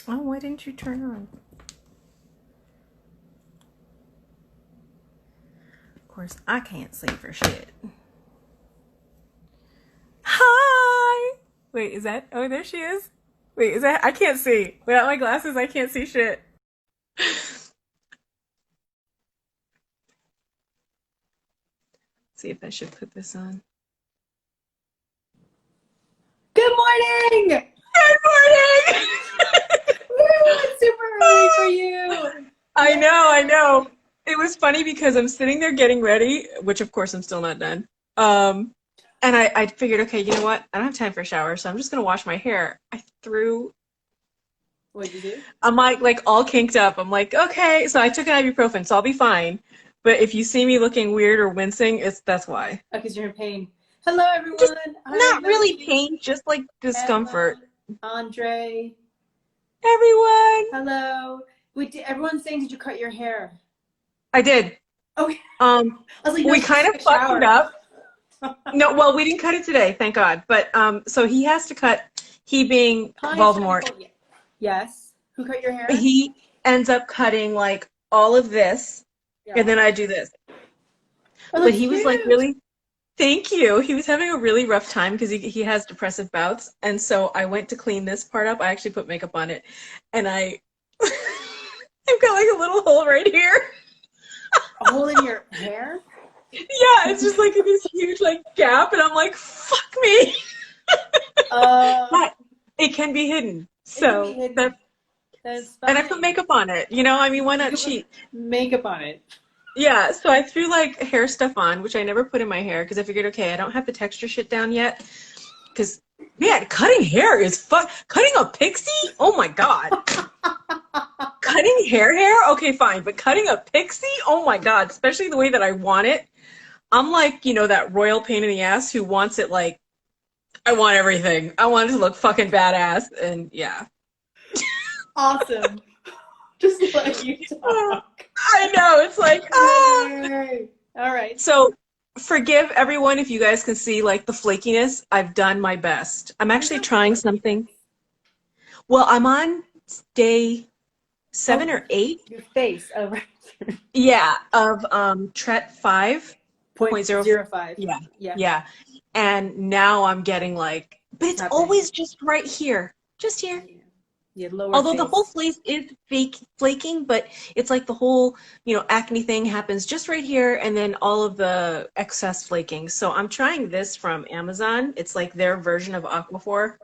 Oh, why didn't you turn on? Of course, I can't see for shit. Hi! Wait, is that? Oh, there she is. Wait, is that? I can't see. Without my glasses, I can't see shit. See if I should put this on. Good morning! Good morning! Woo, it's super early for you. I know, I know. It was funny because I'm sitting there getting ready, which of course I'm still not done. And I figured, okay, you know what? I don't have time for a shower, so I'm just gonna wash my hair. What'd you do? I'm like all kinked up. I'm like, okay, so I took an ibuprofen, so I'll be fine. But if you see me looking weird or wincing, that's why. Oh, because you're in pain. Hello, Just everyone. Hi, not really Melody, pain, just like discomfort. Emma, Andre. Everyone, Hello. Everyone's saying, did you cut your hair? I did. Oh, Um, I was like, no, we she just kind took of a fucked it shower. up. No, well, we didn't cut it today, thank God. But so he has to cut. He being Hi, Voldemort, yes. Who cut your hair? he ends up cutting like all of this, and Yeah. then I do this. Oh, But that's he was like cute. really, thank you. He was having a really rough time because he has depressive bouts, and so I went to clean this part up. I actually put makeup on it, and I've got like a little hole right here. A hole in your hair? Yeah, it's just like this huge like gap, and I'm like, fuck me. Uh, But it can be hidden. it can be So hidden. that, That's and I put fine. makeup on it. You know, I mean, why You not can put cheat? makeup on it. Yeah, so I threw like hair stuff on, which I never put in my hair because I figured, okay, I don't have the texture shit down yet. Because, man, cutting hair is fun. Cutting a pixie? Oh my God. Cutting hair? Okay, fine. But cutting a pixie? Oh my God. Especially the way that I want it. I'm like, that royal pain in the ass who wants it like, I want everything. I want it to look fucking badass. And yeah. Awesome. Just let you talk. I know. It's like, ah. Yay. All right. So forgive everyone if you guys can see like the flakiness. I've done my best. I'm There's actually no trying flakiness. something. Well, I'm on day Oh, 7 or 8. your face. Oh, right. Yeah, of Tret Point 5.0. zero five. Yeah, Yeah, yeah. And now I'm getting like, but it's it's happening. always just right here. Just here. Yeah. Yeah, lower Although the whole face. face is flaking, but it's like the whole, acne thing happens just right here and then all of the excess flaking. So I'm trying this from Amazon. It's like their version of Aquaphor.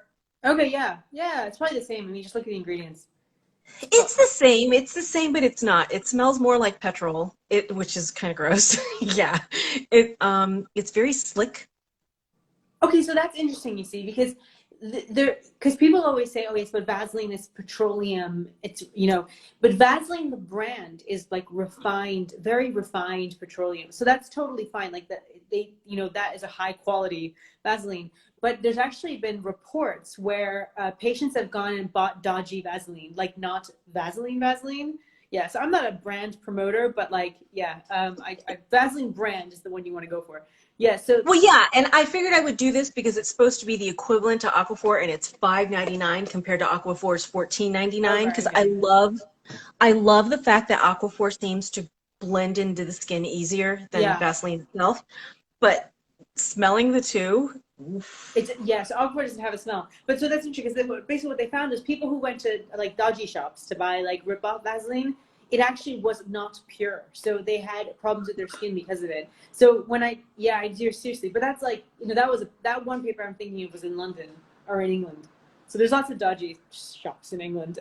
Okay, yeah. Yeah, it's probably the same. I mean, just look at the ingredients. Oh, It's the same, but it's not. It smells more like petrol, which is kind of gross. Yeah. It's very slick. okay, so that's interesting, you see, because because people always say, oh yes, but Vaseline is petroleum. It's, but Vaseline, the brand, is like refined, very refined petroleum. So that's totally fine. Like that, that is a high quality Vaseline. But there's actually been reports where patients have gone and bought dodgy Vaseline, like not Vaseline. Yeah, so I'm not a brand promoter, but like, yeah, Vaseline brand is the one you want to go for. Yeah, so Well, yeah, and I figured I would do this because it's supposed to be the equivalent to Aquaphor, and it's $5.99 compared to Aquaphor's oh, $14.99. right, Because okay. I love the fact that Aquaphor seems to blend into the skin easier than Yeah. Vaseline itself. But smelling the two, oof. It's yeah, so Aquaphor doesn't have a smell. But so that's interesting because basically what they found is people who went to like dodgy shops to buy like rip-off Vaseline, it actually was not pure. So they had problems with their skin because of it. So when I do seriously, but that's like, that one paper I'm thinking of was in London or in England. So there's lots of dodgy shops in England.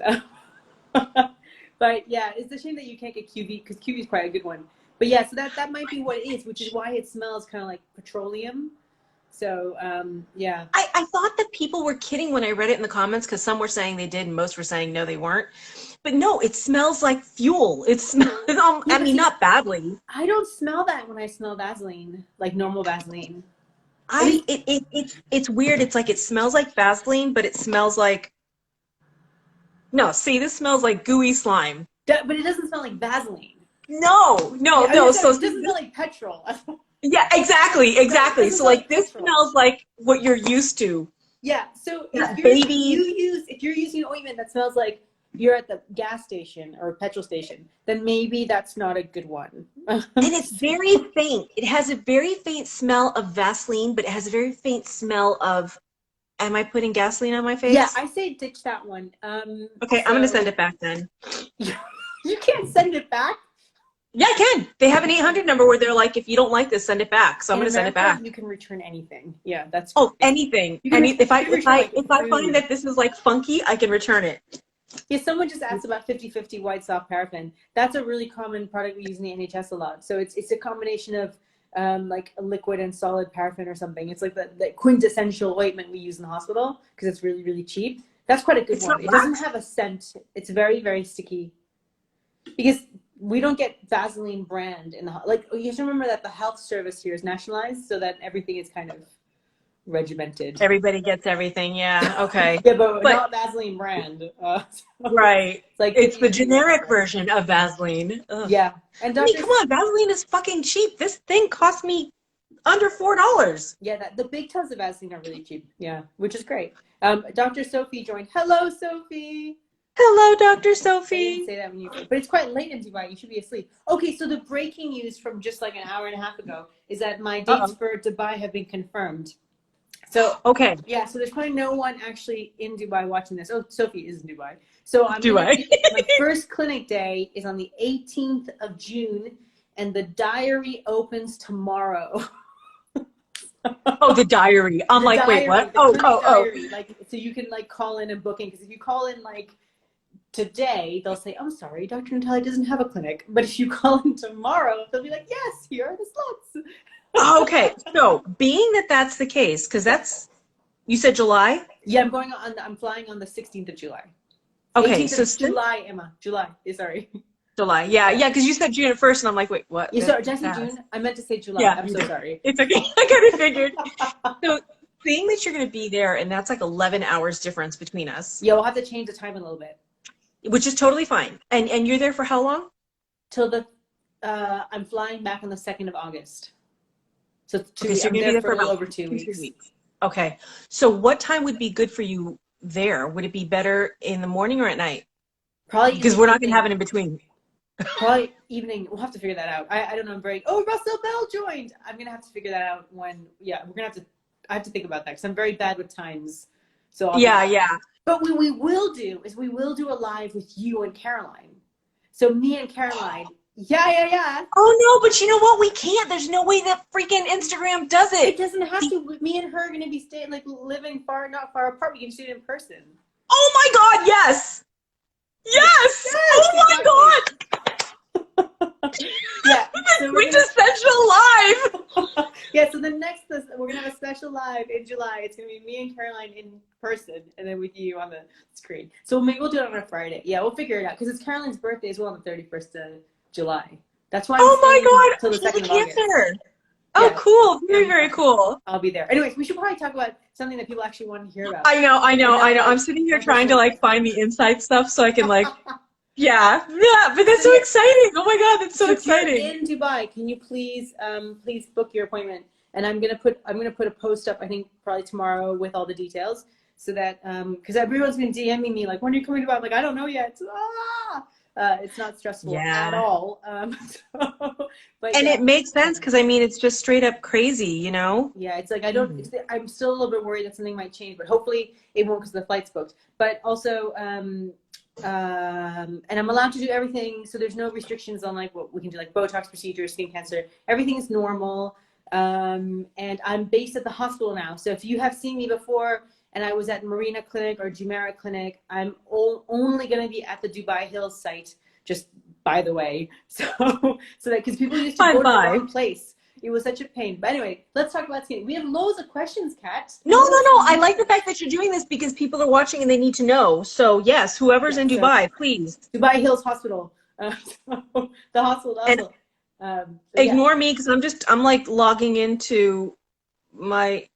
But yeah, it's a shame that you can't get QV because QV is quite a good one. But yeah, so that might be what it is, which is why it smells kind of like petroleum. So yeah. I thought that people were kidding when I read it in the comments because some were saying they did and most were saying no, they weren't. But no, it smells like fuel. It smells, Yeah, I but mean, see, not badly. I don't smell that when I smell Vaseline, like normal Vaseline. At I least, it's weird. It's like it smells like Vaseline, but it smells like no. See, this smells like gooey slime. but it doesn't smell like Vaseline. No, no, Yeah, I no. just said So it see, doesn't smell like petrol. yeah, exactly, Right, it exactly. doesn't So smell like like this petrol. smells like what you're used to. Yeah. So That baby. if you're using ointment that smells like you're at the gas station or petrol station, then maybe that's not a good one. And it's very faint. It has a very faint smell of Vaseline, but it has a very faint smell of, am I putting gasoline on my face? Yeah, I say ditch that one. Okay, I'm going to send it back then. You can't send it back? Yeah, I can. They have an 800 number where they're like, if you don't like this, send it back. So I'm going to send it back. You can return anything. Yeah, that's. Oh, anything. If I find that this is like funky, I can return it. Yeah, someone just asked about 50/50 white soft paraffin. That's a really common product we use in the NHS a lot. So it's a combination of like a liquid and solid paraffin or something. It's like the quintessential ointment we use in the hospital because it's really, really cheap. That's quite a good one. It doesn't have a scent. It's very, very sticky. Because we don't get Vaseline brand in the, like, you have to remember that the health service here is nationalized so that everything is kind of regimented. Everybody gets everything, yeah, okay. Yeah, but not Vaseline brand. Right. It's the generic version of Vaseline. Ugh. Yeah. And I mean, come on, Vaseline is fucking cheap. This thing cost me under $4. Yeah, the big tubs of Vaseline are really cheap. Yeah, which is great. Dr. Sophie joined. Hello, Sophie. Hello, Dr. Sophie. I didn't say that when you, but it's quite late in Dubai. You should be asleep. Okay, so the breaking news from just like an hour and a half ago is that my dates for Dubai have been confirmed. So okay, yeah, so there's probably no one actually in Dubai watching this. Oh, Sophie is in Dubai. So my first clinic day is on the 18th of June, and the diary opens tomorrow. Oh, the diary. I'm like, wait, what? Diary. Like, so you can like call in and book in, because if you call in like today, they'll say, I'm sorry, Dr. Natalia doesn't have a clinic. But if you call in tomorrow, they'll be like, yes, here are the slots. Okay, so being that that's the case, because that's, you said July? Yeah, I'm flying on the 16th of July. Okay, so July, Emma. July. Sorry. July. Yeah, because you said June at first, and I'm like, wait, what? Yeah, sorry, did I say June? I meant to say July. Yeah, I'm so sorry. It's okay. I kind of figured. So seeing that you're going to be there, and that's like 11 hours difference between us. Yeah, we'll have to change the time a little bit. Which is totally fine. And you're there for how long? Till I'm flying back on the 2nd of August. So you're going to be there for about over 2 weeks. Okay. So what time would be good for you there? Would it be better in the morning or at night? Probably because we're not going to have it in between. Probably evening. We'll have to figure that out. I don't know. Russell Bell joined. I'm going to have to figure that out when, we're going to have to, I have to think about that because I'm very bad with times. So yeah. But what we will do is we will do a live with you and Caroline. So me and Caroline. Yeah. Oh no, but you know what? We can't. There's no way that freaking Instagram does it. It doesn't have to. Me and her are going to be staying, like, living not far apart. We can do it in person. Oh my God, yes! Yes! Oh my God! Yeah. So we just special live. Yeah, so we're going to have a special live in July. It's going to be me and Caroline in person, and then with you on the screen. So maybe we'll do it on a Friday. Yeah, we'll figure it out, because it's Caroline's birthday as well on the 31st of July. That's why. Oh my God! Till the 2nd of August. Oh, yeah. Cool! Very cool. I'll be there. Anyways, we should probably talk about something that people actually want to hear about. I know. I'm sitting here trying to like find the inside stuff so I can like. Yeah, but that's so exciting! Oh my God, that's so exciting! If you're in Dubai, can you please book your appointment? And I'm gonna put a post up, I think probably tomorrow, with all the details, so that because everyone's been DMing me like, when are you coming to Dubai? I'm like, I don't know yet. It's not stressful at all. It makes sense, because I mean, it's just straight up crazy, you know? Yeah, it's like I'm still a little bit worried that something might change, but hopefully it won't, because the flight's booked. But also, and I'm allowed to do everything, so there's no restrictions on like what we can do, like Botox procedures, skin cancer. Everything is normal. And I'm based at the hospital now. So if you have seen me before and I was at Marina Clinic or Jumeirah Clinic, I'm only going to be at the Dubai Hills site, just by the way. So that, because people used to go to the wrong place. It was such a pain. But anyway, let's talk about skin. We have loads of questions, Kat. No. I like the fact that you're doing this, because people are watching and they need to know. So yes, whoever's in Dubai, please. Dubai Hills Hospital. The hospital. Ignore me, because I'm like logging into my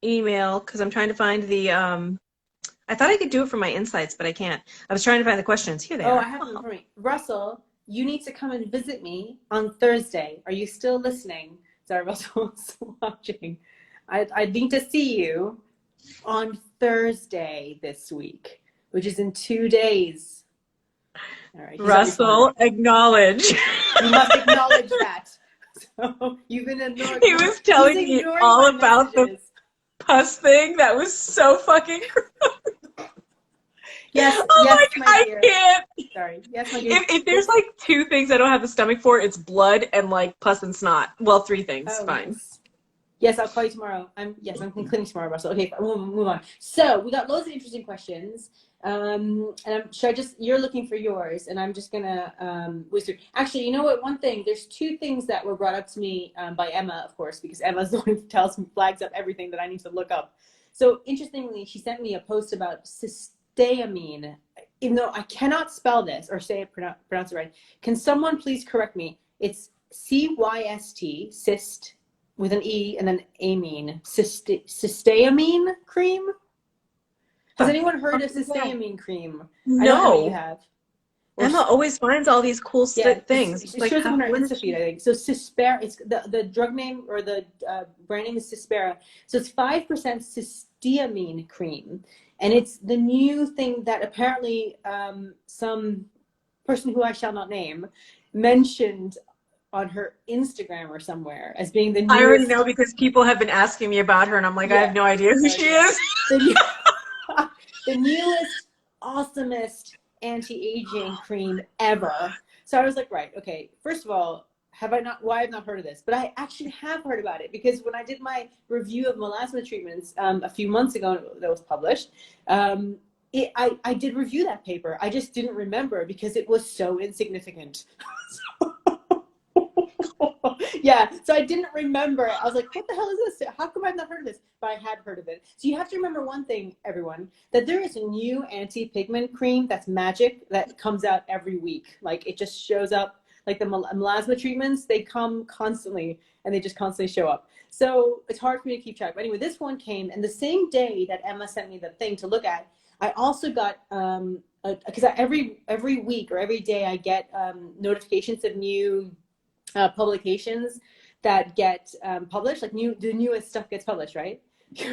email because I'm trying to find the I thought I could do it from my insights, but I can't. I was trying to find the questions. Here they are. I have them for me. Russell, you need to come and visit me on Thursday. Are you still listening? Sorry, Russell's watching. I need to see you on Thursday this week, which is in 2 days. All right, he's already Russell, acknowledge. You must acknowledge that. So you've been ignoring. He was telling me all about the pus thing. That was so fucking gross. Yes, Oh yes, my, dear. I can't. Sorry. Yes, my dear. If there's like 2 things I don't have the stomach for, it's blood and like pus and snot. Well, 3 things. Oh, Fine. nice. Yes, I'll call you tomorrow. I'm cleaning tomorrow, Russell. Okay, we'll move on. So we got loads of interesting questions. And you're looking for yours, and I'm just gonna whiz through. Actually, you know what? One thing, there's 2 things that were brought up to me by Emma, of course, because Emma's the one who flags up everything that I need to look up. So interestingly, she sent me a post about cysteamine. Even though I cannot spell this or say it, pronounce it right, can someone please correct me? It's CYST, cyst, with an E and then amine. Cysteamine cream? Has anyone heard of cysteamine cream? No. I know Emma, you have. Emma always finds all these cool things. It shows up on her Insta feed, I think. So it's the drug name or the brand name is Cispera. So it's 5% cysteamine cream. And it's the new thing that apparently some person who I shall not name mentioned on her Instagram or somewhere as being the newest. I already know because people have been asking me about her, and I'm like, I have no idea who she is. The newest, awesomest anti-aging cream ever. So I was like, right, okay. First of all, why I've not heard of this? But I actually have heard about it because when I did my review of melasma treatments a few months ago that was published, I did review that paper. I just didn't remember because it was so insignificant. Yeah, so I didn't remember it. I was like, what the hell is this? How come I've not heard of this? But I had heard of it. So you have to remember one thing, everyone, that there is a new anti-pigment cream that's magic that comes out every week. Like it just shows up, like the melasma treatments, they come constantly and they just constantly show up. So it's hard for me to keep track. But anyway, this one came, and the same day that Emma sent me the thing to look at, I also got, because every week or every day I get notifications of new publications that get published, like the newest stuff gets published, right?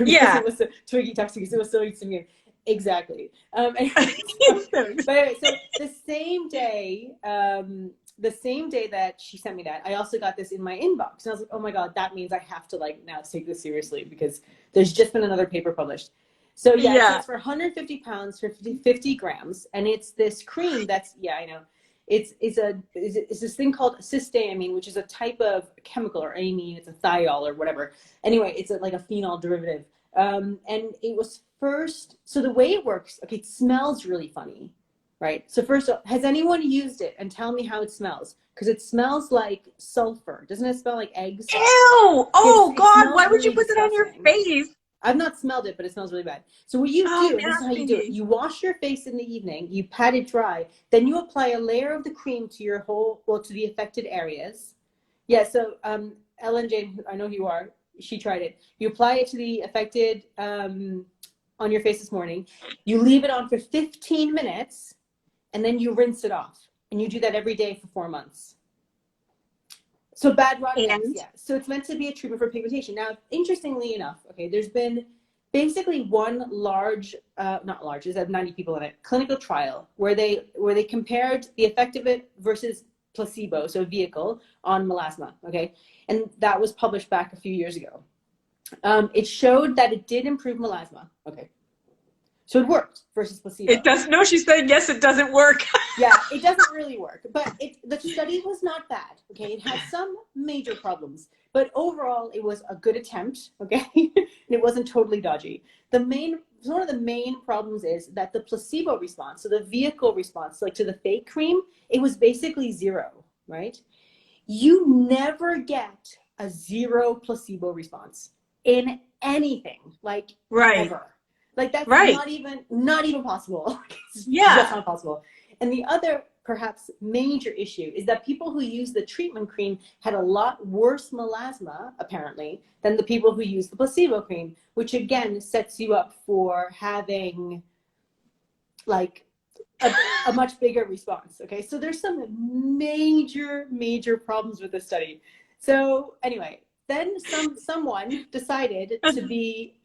Yeah. It was so Twiggy Toxic, it was so insignificant. Exactly. Anyway, so the same day that she sent me that, I also got this in my inbox, and I was like, oh my god, that means I have to like now take this seriously because there's just been another paper published. So yeah. It's for 150 pounds for 50 grams, and it's this cream that's, I know. It's this thing called cysteamine, which is a type of chemical, or amine, it's a thiol or whatever. Anyway, it's like a phenol derivative. And it was first, so the way it works, okay, it smells really funny, right? So first, has anyone used it? And tell me how it smells. Because it smells like sulfur. Doesn't it smell like eggs? Ew! Oh God, why would you put disgusting. that on your face? I've not smelled it, but it smells really bad. So what you do, this is how you do it. You wash your face in the evening, you pat it dry, then you apply a layer of the cream to your to the affected areas. Yeah, so Ellen Jane, I know who you are, she tried it. You apply it to the affected, on your face this morning. You leave it on for 15 minutes, and then you rinse it off. And you do that every day for 4 months. So bad rotten eggs, yeah. So it's meant to be a treatment for pigmentation. Now, interestingly enough, okay, there's been basically one large, not large, there's 90 people in it, clinical trial where they compared the effect of it versus placebo, so a vehicle, on melasma, okay? And that was published back a few years ago. It showed that it did improve melasma, okay? So it worked versus placebo. It does. No, she said yes. It doesn't work. Yeah, it doesn't really work. But the study was not bad. Okay, it had some major problems, but overall it was a good attempt. Okay, and it wasn't totally dodgy. One of the main problems is that the placebo response, so the vehicle response, like to the fake cream, it was basically 0. Right? You never get a 0 placebo response in anything, like ever. Like that's not even possible. It's just not possible. And the other perhaps major issue is that people who use the treatment cream had a lot worse melasma apparently than the people who use the placebo cream, which again sets you up for having like a much bigger response. Okay, so there's some major problems with this study. So anyway, then someone decided to be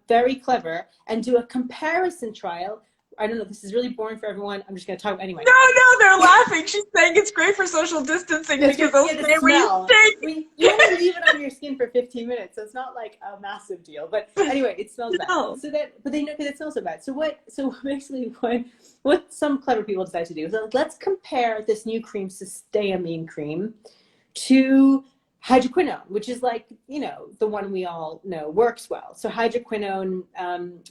very clever and do a comparison trial I don't know, this is really boring for everyone. I'm just going to talk anyway. No, they're laughing. She's saying it's great for social distancing because they'll stay where you stay. You only leave it on your skin for 15 minutes, so it's not like a massive deal. But anyway, it smells bad. So but they know because it smells so bad. So basically what some clever people decide to do is let's compare this new cream, Cysteamine Cream, to Hydroquinone, which is like, you know, the one we all know works well. So Hydroquinone,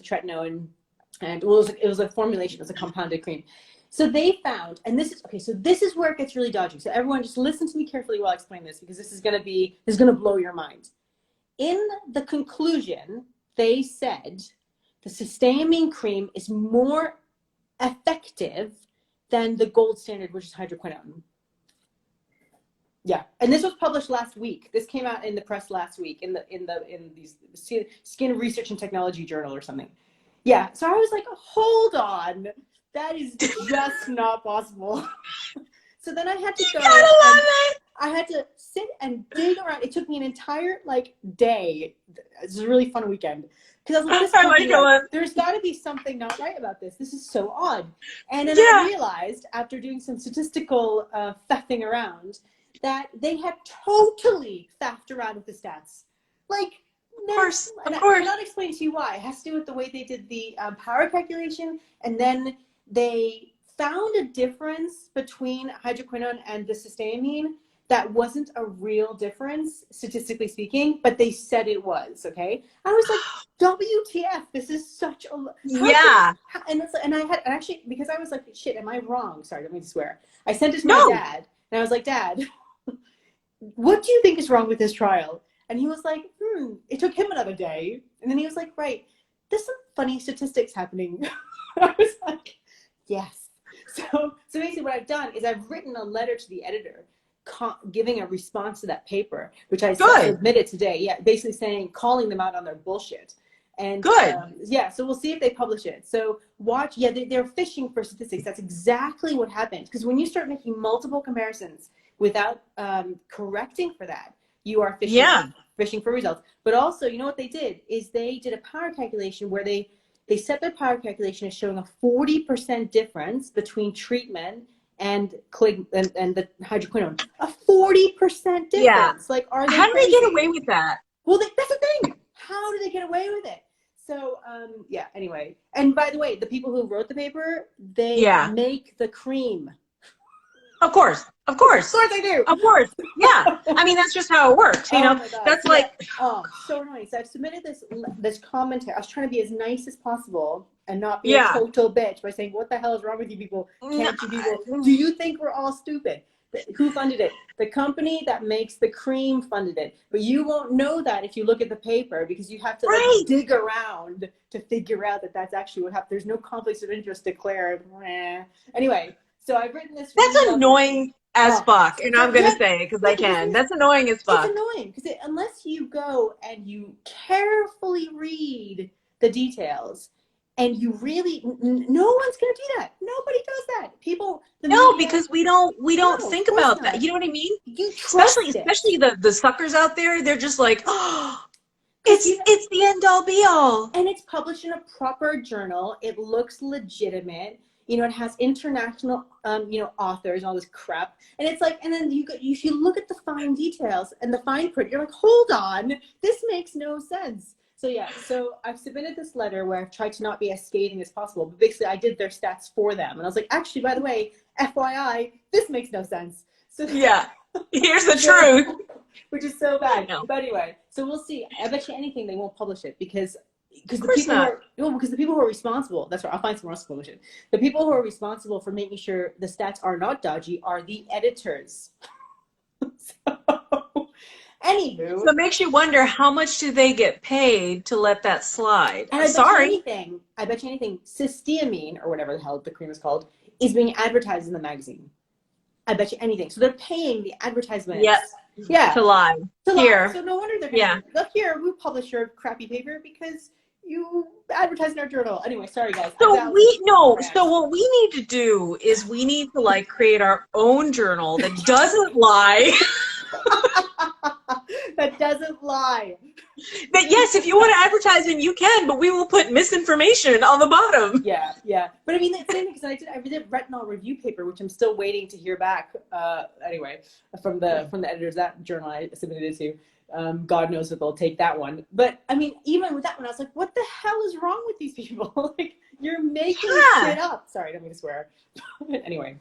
tretinoin, and it was a formulation, it was a compounded cream. So they found, and this is, okay, so this is where it gets really dodgy. So everyone just listen to me carefully while I explain this, because this is going to blow your mind. In the conclusion, they said the Cysteamine Cream is more effective than the gold standard, which is Hydroquinone. Yeah, and this was published last week. This came out in the press last week in these Skin Research and Technology Journal or something. Yeah, so I was like, hold on, that is just not possible. So then I had to go. I had to sit and dig around. It took me an entire day. It was a really fun weekend because I was like, there's got to be something not right about this. This is so odd. And then I realized after doing some statistical faffing around that they had totally faffed around with the stats. Of course. I'm not explaining to you why. It has to do with the way they did the power calculation, and then they found a difference between Hydroquinone and the Cysteamine that wasn't a real difference, statistically speaking, but they said it was, okay? I was like, WTF, this is such a... Yeah. And I had, actually, because I was like, shit, am I wrong? Sorry, don't mean to swear. I sent it to my dad, and I was like, Dad, what do you think is wrong with this trial? And he was like, it took him another day. And then he was like, right, there's some funny statistics happening. I was like, yes. So basically what I've done is I've written a letter to the editor giving a response to that paper, which I submitted today. Yeah, basically calling them out on their bullshit. And yeah, so we'll see if they publish it. So watch, they're fishing for statistics. That's exactly what happened. Because when you start making multiple comparisons without correcting for that, you are fishing for results. But also, you know what they did is they did a power calculation where they set their power calculation as showing a 40% difference between treatment and the Hydroquinone. A 40% difference. Yeah. Are they How do they get away with that? Well, that's the thing. How do they get away with it? So, yeah, anyway. And by the way, the people who wrote the paper, they make the cream. Of course I do. Of course. Yeah. I mean, that's just how it works. You know, that's so annoying. So I've submitted this commentary. I was trying to be as nice as possible and not be a total bitch by saying, what the hell is wrong with you people? Can't you people? Do you think we're all stupid? Who funded it? The company that makes the cream funded it. But you won't know that if you look at the paper, because you have to dig around to figure out that that's actually what happened. There's no conflicts of interest declared. Anyway, so I've written this. That's annoying as fuck, and I'm going to say it because I can. That's annoying as fuck. It's annoying because unless you go and you carefully read the details, and you really, no one's going to do that. Nobody does that. People. Because we don't think about that. You know what I mean? Especially the suckers out there. They're just like, oh, it's the end all be all. And it's published in a proper journal. It looks legitimate. You know, it has international, authors and all this crap. And it's like, and then you look at the fine details and the fine print. You're like, hold on, this makes no sense. So yeah, so I've submitted this letter where I've tried to not be as scathing as possible. But basically, I did their stats for them. And I was like, actually, by the way, FYI, this makes no sense. So yeah, here's the truth. Which is so bad. But anyway, so we'll see. I bet you anything they won't publish it because the people who are responsible, that's right, I'll find someone else to publish it. The people who are responsible for making sure the stats are not dodgy are the editors. Anywho. So it makes you wonder, how much do they get paid to let that slide? And I bet you anything, Cysteamine, or whatever the hell the cream is called, is being advertised in the magazine. I bet you anything. So they're paying the advertisements. Yes. Yeah. To lie. Here. So no wonder they're going to, look here, we publish your crappy paper because you advertise in our journal. Anyway, sorry guys. So what we need to do is we need to create our own journal that doesn't lie. that doesn't lie. But yes, if you want to advertise it, you can, but we will put misinformation on the bottom. Yeah, yeah. But I mean, it's same because I did retinol review paper, which I'm still waiting to hear back. Anyway, from the editors, that journal I submitted it to. God knows if they'll take that one. But I mean, even with that one, I was like, what the hell is wrong with these people? Like, you're making shit up. Sorry, I don't mean to swear. Anyway.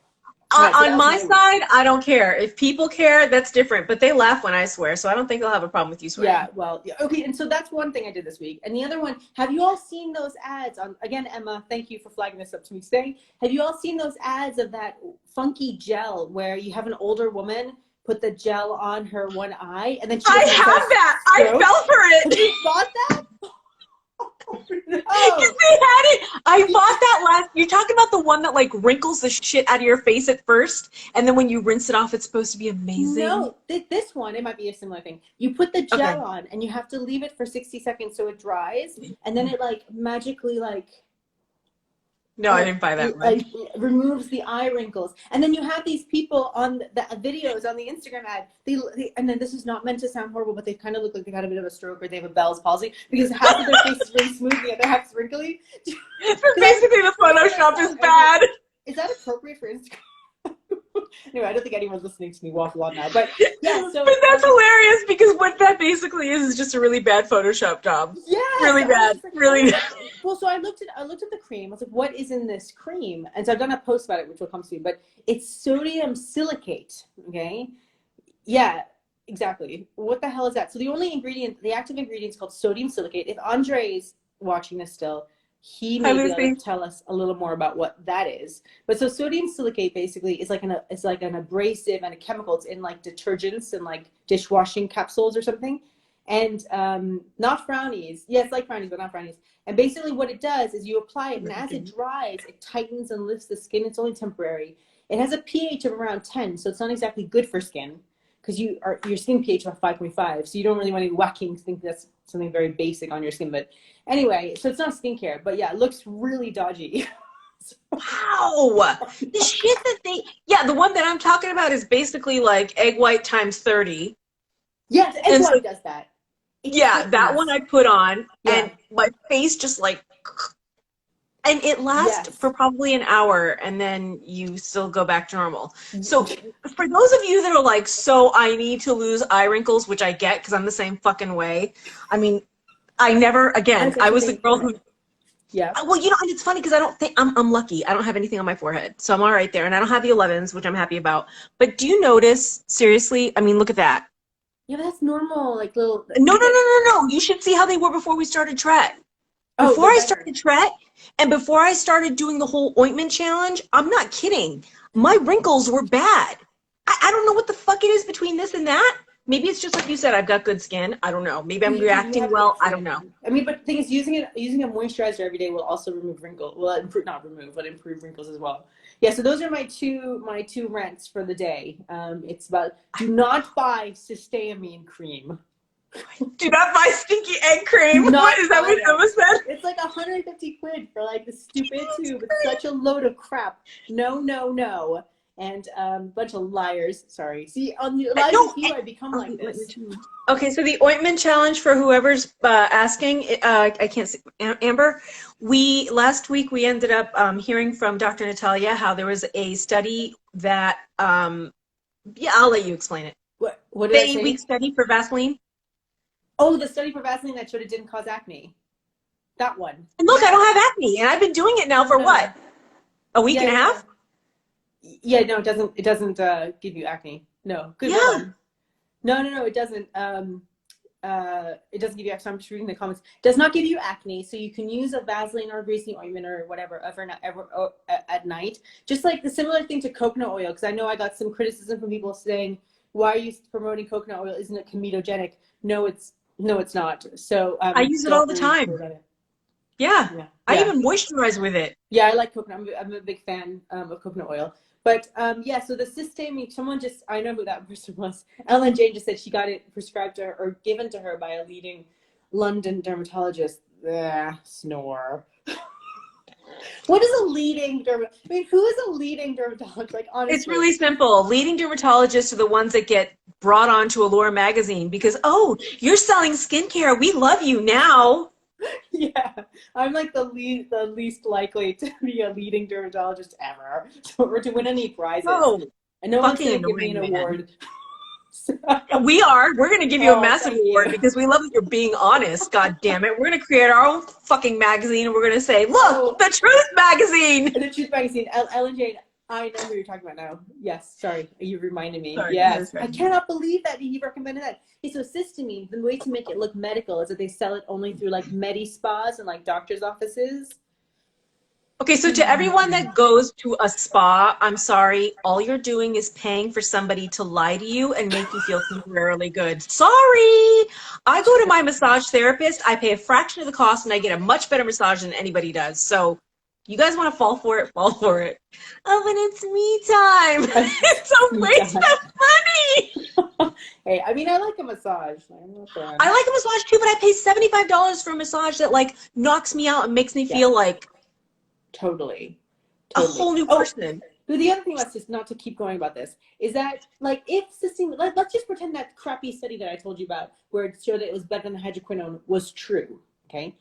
Right, so on my side, I don't care. If people care, that's different. But they laugh when I swear, so I don't think they'll have a problem with you swearing. Yeah, well, yeah. Okay, and so that's one thing I did this week. And the other one, have you all seen those ads on, again, Emma, thank you for flagging this up to me today. Have you all seen those ads of that funky gel where you have an older woman put the gel on her one eye and then she I have that. I fell for it. Have you bought that? Oh, no. They had it. I bought that last. You're talking about the one that like wrinkles the shit out of your face at first, and then when you rinse it off, it's supposed to be amazing. No, this one, it might be a similar thing. You put the gel on, and you have to leave it for 60 seconds so it dries, and then it like magically like. No, I didn't buy that one. Like, removes the eye wrinkles, and then you have these people on the videos on the Instagram ad. They and then this is not meant to sound horrible, but they kind of look like they've had a bit of a stroke or they have a Bell's palsy because half of their face is really smooth, the other half is wrinkly. Basically, the Photoshop is bad. Is that appropriate for Instagram? Anyway, I don't think anyone's listening to me waffle on now, but yeah. So, but that's hilarious because what that basically is just a really bad Photoshop job. Yeah, really bad, like, really. Well, so I looked at the cream. I was like, what is in this cream? And so I've done a post about it, which will come soon. But it's sodium silicate. Okay. Yeah, exactly. What the hell is that? So the only ingredient, the active ingredient is called sodium silicate. If Andre's watching this still, he may be able to tell us a little more about what that is. But so sodium silicate basically is like an abrasive and a chemical. It's in like detergents and like dishwashing capsules or something. And not frownies. Yeah, it's like frownies, but not frownies. And basically what it does is you apply it, and as it dries, it tightens and lifts the skin. It's only temporary. It has a pH of around 10, so it's not exactly good for skin because your skin pH of 5.5, so you don't really want to be whacking to think that's something very basic on your skin. But anyway, so it's not skincare, but yeah, it looks really dodgy. Wow. The shit that the one that I'm talking about is basically like egg white times 30. Yes, egg white does that. Yeah, that one I put on, and my face just like, and it lasts for probably an hour, and then you still go back to normal. So for those of you that are like, so I need to lose eye wrinkles, which I get because I'm the same fucking way. I mean, I never, again, I was the girl who, well, you know, and it's funny because I don't think, I'm lucky. I don't have anything on my forehead, so I'm all right there, and I don't have the 11s, which I'm happy about. But do you notice, seriously, I mean, look at that. Yeah, but that's normal, like little. No. You should see how they were before we started Tret. Before I started Tret, and before I started doing the whole ointment challenge, I'm not kidding. My wrinkles were bad. I don't know what the fuck it is between this and that. Maybe it's just like you said, I've got good skin. I don't know. Maybe I'm reacting well. I don't know. I mean, but the thing is, using a moisturizer every day will also remove wrinkles. Well, improve wrinkles as well. Yeah, so those are my two rants for the day. It's about do not buy cysteamine cream. Do not buy stinky egg cream. What is that? What Emma said? It's like 150 quid for like the stupid tube. It's such a load of crap. No. And bunch of liars. Sorry. See, on the lies with you, I become like this. Okay, so the ointment challenge for whoever's asking, I can't see, Amber, last week we ended up hearing from Dr. Natalia how there was a study that, I'll let you explain it. What the 8-week study for Vaseline? Oh, the study for Vaseline that showed it didn't cause acne. That one. And look, I don't have acne, and I've been doing it now for what? A week and a half? Yeah, no, it doesn't give you acne. No. Good one. No, it doesn't. It doesn't give you acne. I'm just reading the comments. It does not give you acne, so you can use a Vaseline or a greasy ointment or whatever at night. Just like the similar thing to coconut oil, because I know I got some criticism from people saying, why are you promoting coconut oil? Isn't it comedogenic? No, it's not. So I use it all the time. Yeah. I even moisturize with it. Yeah, I like coconut. I'm a big fan of coconut oil. But so the cysteamine, I know who that person was. Ellen Jane just said she got it prescribed to her or given to her by a leading London dermatologist. Snore. What is a leading dermatologist? I mean, who is a leading dermatologist? Like, honestly. It's really simple. Leading dermatologists are the ones that get brought onto Allure magazine because, oh, you're selling skincare. We love you now. Yeah, I'm like the least likely to be a leading dermatologist ever, or to win any prizes. Oh, And no one's fucking gonna give me an annoying, man. award. We are. We're going to give you a Oh, massive thank award you. because we love that you're being honest. God damn it. We're going to create our own fucking magazine and we're going to say, look, Oh. the Truth Magazine. The Truth Magazine. Ellen Jane, I know who you're talking about now. Yes, sorry, you reminded me. Sorry, Yes, right. I cannot believe that he recommended that. Okay, so cysteamine, the way to make it look medical is that they sell it only through like medi spas and like doctors' offices. Okay, so to everyone that goes to a spa, I'm sorry, all you're doing is paying for somebody to lie to you and make you feel temporarily good. Sorry! I go to my massage therapist, I pay a fraction of the cost, and I get a much better massage than anybody does. So you guys want to fall for it, fall for it. Oh, but it's me time. It's a waste of money. Hey, I mean, I like a massage. I'm not there. I like a massage too, but I pay $75 for a massage that like knocks me out and makes me feel like Totally. a whole new person. So the other thing, let's just not to keep going about this, is that like if cysteamine, let's just pretend that crappy study that I told you about where it showed that it was better than hydroquinone was true. Okay.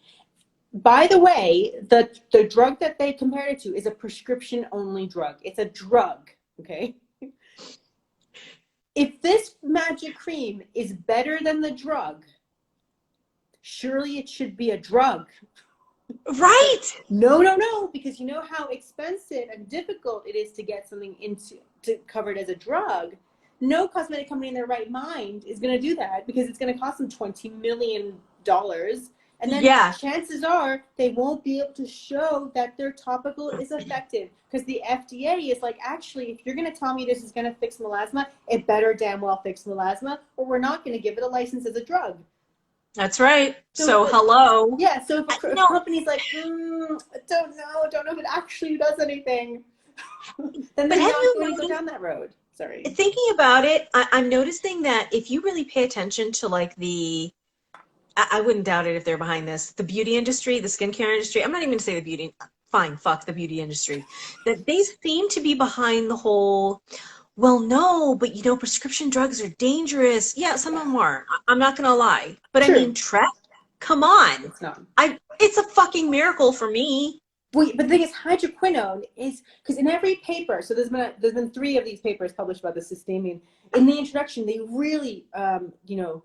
By the way, the drug that they compared it to is a prescription only drug. It's a drug. Okay. If this magic cream is better than the drug, surely it should be a drug. Right. No, because you know how expensive and difficult it is to get something covered as a drug. No cosmetic company in their right mind is going to do that because it's going to cost them $20 million. And then chances are they won't be able to show that their topical is effective because the FDA is like, actually, if you're going to tell me this is going to fix melasma, it better damn well fix melasma, or we're not going to give it a license as a drug. That's right. So hello. Yeah, so if a company's like, I don't know if it actually does anything, then they're not going to go down that road. Sorry. Thinking about it, I'm noticing that if you really pay attention to like I wouldn't doubt it if they're behind this, the beauty industry, the skincare industry, I'm not even going to say the beauty, fine, fuck the beauty industry, that they seem to be behind the whole, well, no, but you know, prescription drugs are dangerous. Yeah, some of them are. I'm not going to lie. But true. I mean, come on. It's not. It's a fucking miracle for me. Well, but the thing is, hydroquinone is, because in every paper, so there's been 3 of these papers published about the cysteamine. In the introduction, they really, go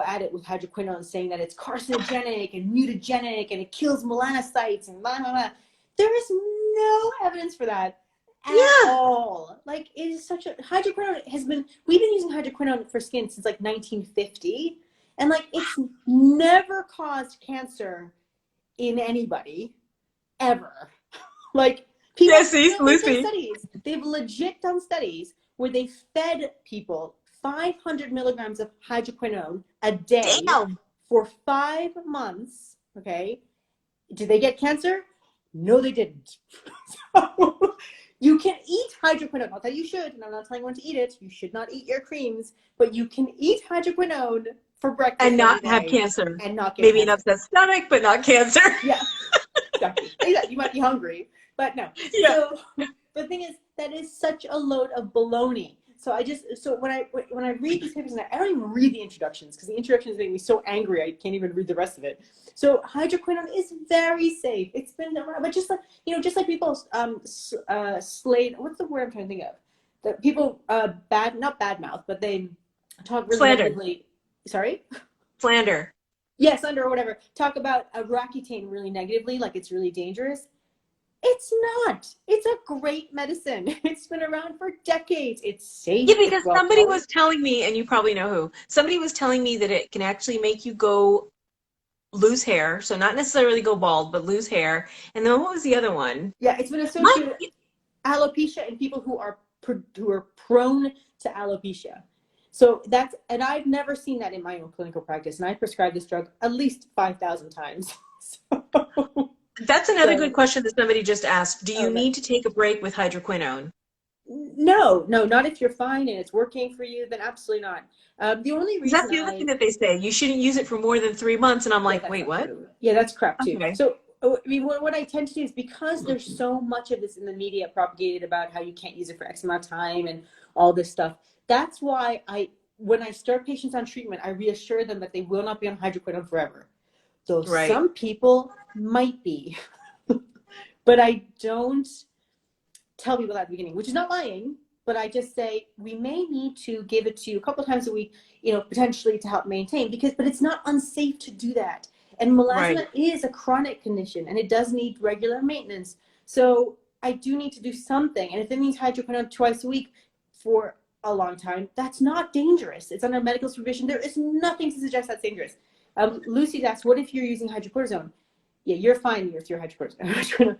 at it with hydroquinone, saying that it's carcinogenic and mutagenic and it kills melanocytes and blah, blah, blah. There is no evidence for that. At all. Like, it is such a hydroquinone we've been using hydroquinone for skin since like 1950, and like it's never caused cancer in anybody ever. Like, people studies, they've legit done studies where they fed people 500 milligrams of hydroquinone a day for 5 months. Okay, did they get cancer? No, they didn't. So, you can eat hydroquinone. Not that you should, and I'm not telling anyone to eat it. You should not eat your creams, but you can eat hydroquinone for breakfast and not have cancer. And not get maybe cancer. An upset stomach, but not cancer. Yeah, exactly. You might be hungry, but no. Yeah. So the thing is, that is such a load of baloney. So when I read these papers, and I don't even read the introductions because the introductions make me so angry I can't even read the rest of it. So hydroquinone is very safe. It's been around, but just like people slate. What's the word I'm trying to think of? That people not badmouth, but they talk really negatively. Sorry? Slander. Yeah, slander or whatever. Talk about Accutane really negatively, like it's really dangerous. It's not. It's a great medicine. It's been around for decades. It's safe. Yeah, because somebody was telling me, and you probably know who, somebody was telling me that it can actually make you go lose hair. So not necessarily go bald, but lose hair. And then what was the other one? Yeah, it's been associated with alopecia in people who are prone to alopecia. So and I've never seen that in my own clinical practice. And I prescribed this drug at least 5,000 times. So. That's another good question that somebody just asked. Do you need to take a break with hydroquinone? No, not if you're fine and it's working for you, then absolutely not. The only reason that's the other thing that they say. You shouldn't use it for more than 3 months. And I'm like, wait, what? Yeah, that's crap too. Okay. So, I mean, what I tend to do is, because there's so much of this in the media propagated about how you can't use it for X amount of time and all this stuff. That's why when I start patients on treatment, I reassure them that they will not be on hydroquinone forever. So Right. some people might be, but I don't tell people that at the beginning, which is not lying, but I just say, we may need to give it to you a couple of times a week, you know, potentially to help maintain, but it's not unsafe to do that. And Right. melasma is a chronic condition, and it does need regular maintenance. So I do need to do something. And if it means hydroquinone twice a week for a long time, that's not dangerous. It's under medical supervision. There is nothing to suggest that's dangerous. Lucy's asked, what if you're using hydrocortisone? Yeah, you're fine with your hydrocortisone.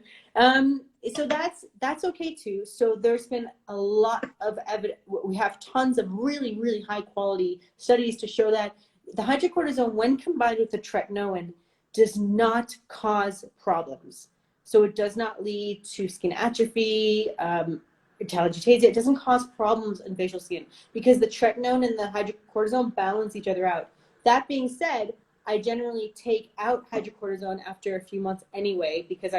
So that's okay too. So there's been a lot of evidence. We have tons of really, really high quality studies to show that the hydrocortisone, when combined with the tretinoin, does not cause problems. So it does not lead to skin atrophy, telangiectasia. It doesn't cause problems in facial skin, because the tretinoin and the hydrocortisone balance each other out. That being said, I generally take out hydrocortisone after a few months anyway, because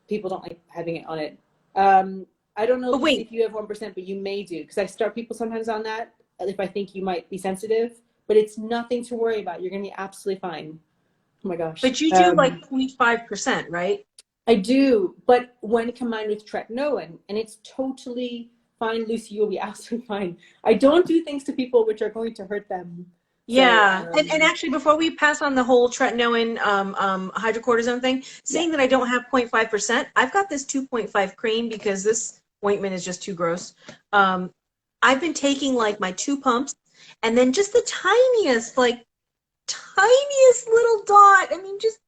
people don't like having it on it. I don't know, But Lucy, wait, if you have 1%, but you may do, because I start people sometimes on that if I think you might be sensitive, but it's nothing to worry about. You're going to be absolutely fine. Oh my gosh. but you do like 0.5%, right? I do, but when combined with tretinoin, and it's totally fine, Lucy, you'll be absolutely fine. I don't do things to people which are going to hurt them. So, Yeah, and actually, before we pass on the whole tretinoin hydrocortisone thing, yeah. saying that I don't have 0.5%, I've got this 2.5 cream because this ointment is just too gross. I've been taking like my 2 pumps and then just the tiniest, like tiniest little dot, I mean, just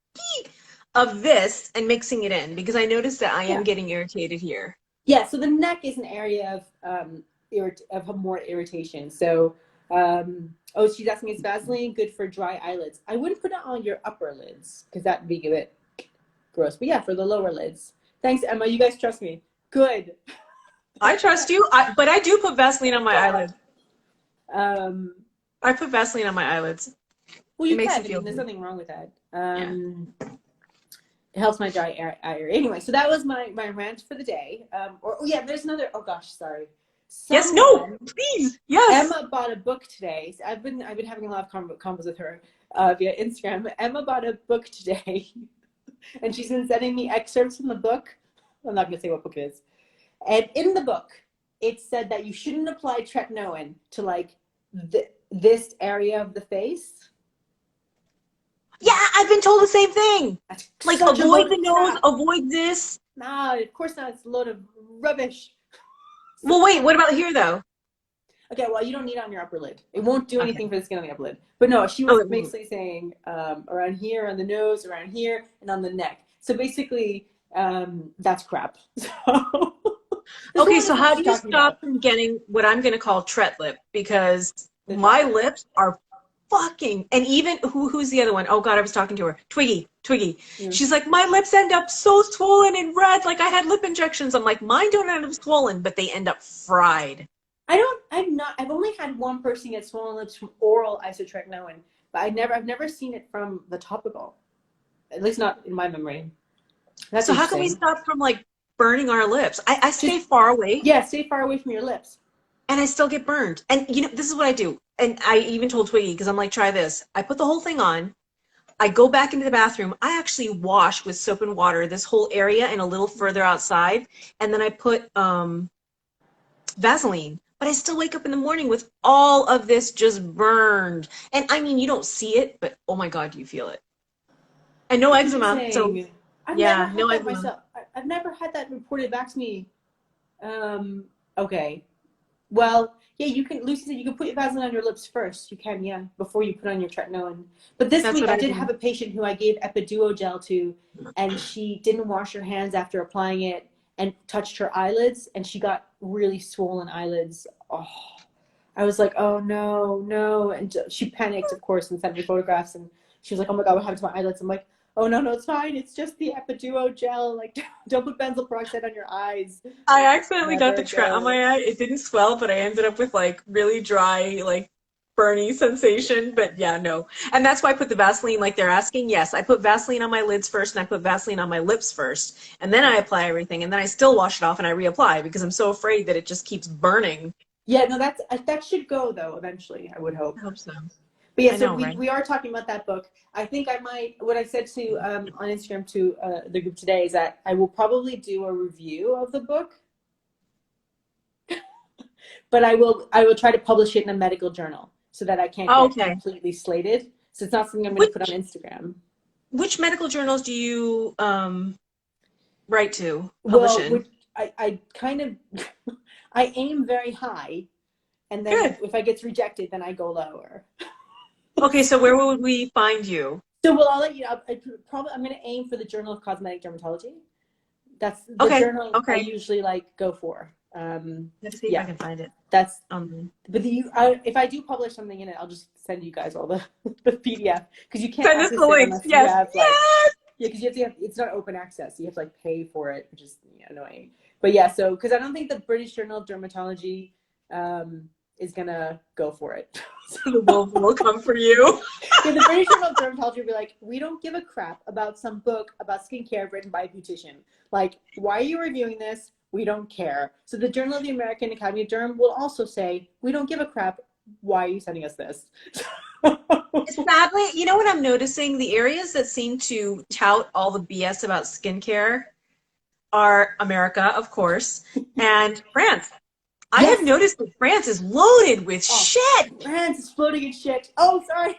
of this and mixing it in, because I noticed that I am Yeah. getting irritated here. Yeah, so the neck is an area of more irritation. So, oh, she's asking, is Vaseline good for dry eyelids? I wouldn't put it on your upper lids, because that would be a bit gross. But yeah, for the lower lids. Thanks, Emma. You guys trust me. Good. I trust you, but I do put Vaseline on my eyelids. Um, I put Vaseline on my eyelids. well, It you makes can. it I feel mean, there's good. nothing wrong with that. Yeah. It helps my dry eye area. Anyway, so that was my rant for the day. Yeah, there's another. Oh gosh, sorry. Yes, no, Someone, please, yes. Emma bought a book today. So I've been having a lot of combos with her via Instagram. Emma bought a book today, and she's been sending me excerpts from the book. I'm not going to say what book it is. And in the book, it said that you shouldn't apply tretinoin to like this area of the face. Yeah, I've been told the same thing. That's Like, such a avoid load the of nose, crap. avoid this. Nah, of course not. It's a load of rubbish. Well, wait, what about here, though? Okay, well, you don't need it on your upper lid. It won't do Okay. anything for the skin on the upper lid. But no, she Oh, was it won't. basically saying around here, on the nose, around here, and on the neck. So basically, that's crap. So this Okay, woman so doesn't know what how do she's you talking about. stop from getting what I'm going to call tret lip? Because The my tret. lips are fucking, and even, who's the other one? Oh, God, I was talking to her. Twiggy. Yeah. She's like, my lips end up so swollen and red, like I had lip injections. I'm like, mine don't end up swollen, but they end up fried. I've only had one person get swollen lips from oral isotretinoin, but I've never seen it from the topical. At least not in my memory. That's So how can we interesting. stop from like burning our lips? I Just, stay far away yeah, stay far away from your lips. and I still get burned. And you know, this is what I do. And I even told Twiggy, because I'm like, try this. I put the whole thing on. I go back into the bathroom. I actually wash with soap and water this whole area and a little further outside. And then I put Vaseline. But I still wake up in the morning with all of this just burned. And I mean, you don't see it, but oh my God, you feel it. And no eczema. So Interesting. I've never yeah, had no that eczema. myself. I've never had that reported back to me. Okay. Well, yeah, you can. Lucy said you can put your Vaseline on your lips first. You can, yeah, before you put on your tretinoin. But this That's week what I I did do. have a patient who I gave epiduo gel to, and she didn't wash her hands after applying it and touched her eyelids, and she got really swollen eyelids. Oh, I was like, oh no, no, and she panicked, of course, and sent me photographs, and she was like, oh my God, what happened to my eyelids? I'm like, oh no, no, it's fine. It's just the epiduo gel. Like, don't put benzoyl peroxide on your eyes. I accidentally got Never the tret on again. my eye. It didn't swell, but I ended up with like really dry, like burny sensation, but yeah, no. And that's why I put the Vaseline, like they're asking. Yes, I put Vaseline on my lids first, and I put Vaseline on my lips first, and then I apply everything, and then I still wash it off and I reapply because I'm so afraid that it just keeps burning. Yeah, no, that should go though eventually, I would hope. I hope so. But yeah, I so know, right? we are talking about that book. I think I might, what I said to on Instagram to the group today is that I will probably do a review of the book, but I will try to publish it in a medical journal so that I can't Oh, get okay. completely slated. So it's not something I'm going to put on Which Instagram. which medical journals do you write to, publish Well, in? I kind of I aim very high, and then Good. if I get rejected, then I go lower. Okay, so where would we find you? So well, I'll let you know. I'm going to aim for the Journal of Cosmetic Dermatology. That's the Okay, journal I okay. usually like go for. Let's see if I Yeah, can find it. that's. Um, But if I do publish something in it, I'll just send you guys all the PDF because you can't Send us access the it links. unless you Yes. have like Yes. yeah, because you have it's not open access. You have to like pay for it, which is annoying. But yeah, so because I don't think the British Journal of Dermatology is gonna go for it. The wolf will come for you. Yeah, the British Journal of Dermatology will be like, we don't give a crap about some book about skincare written by a beautician. Like, why are you reviewing this? We don't care. So the Journal of the American Academy of Derm will also say, we don't give a crap. Why are you sending us this? Sadly, you know what I'm noticing? The areas that seem to tout all the BS about skincare are America, of course, and France. I have Yes. noticed that France is loaded with Oh, shit. France is floating in shit. Oh, sorry.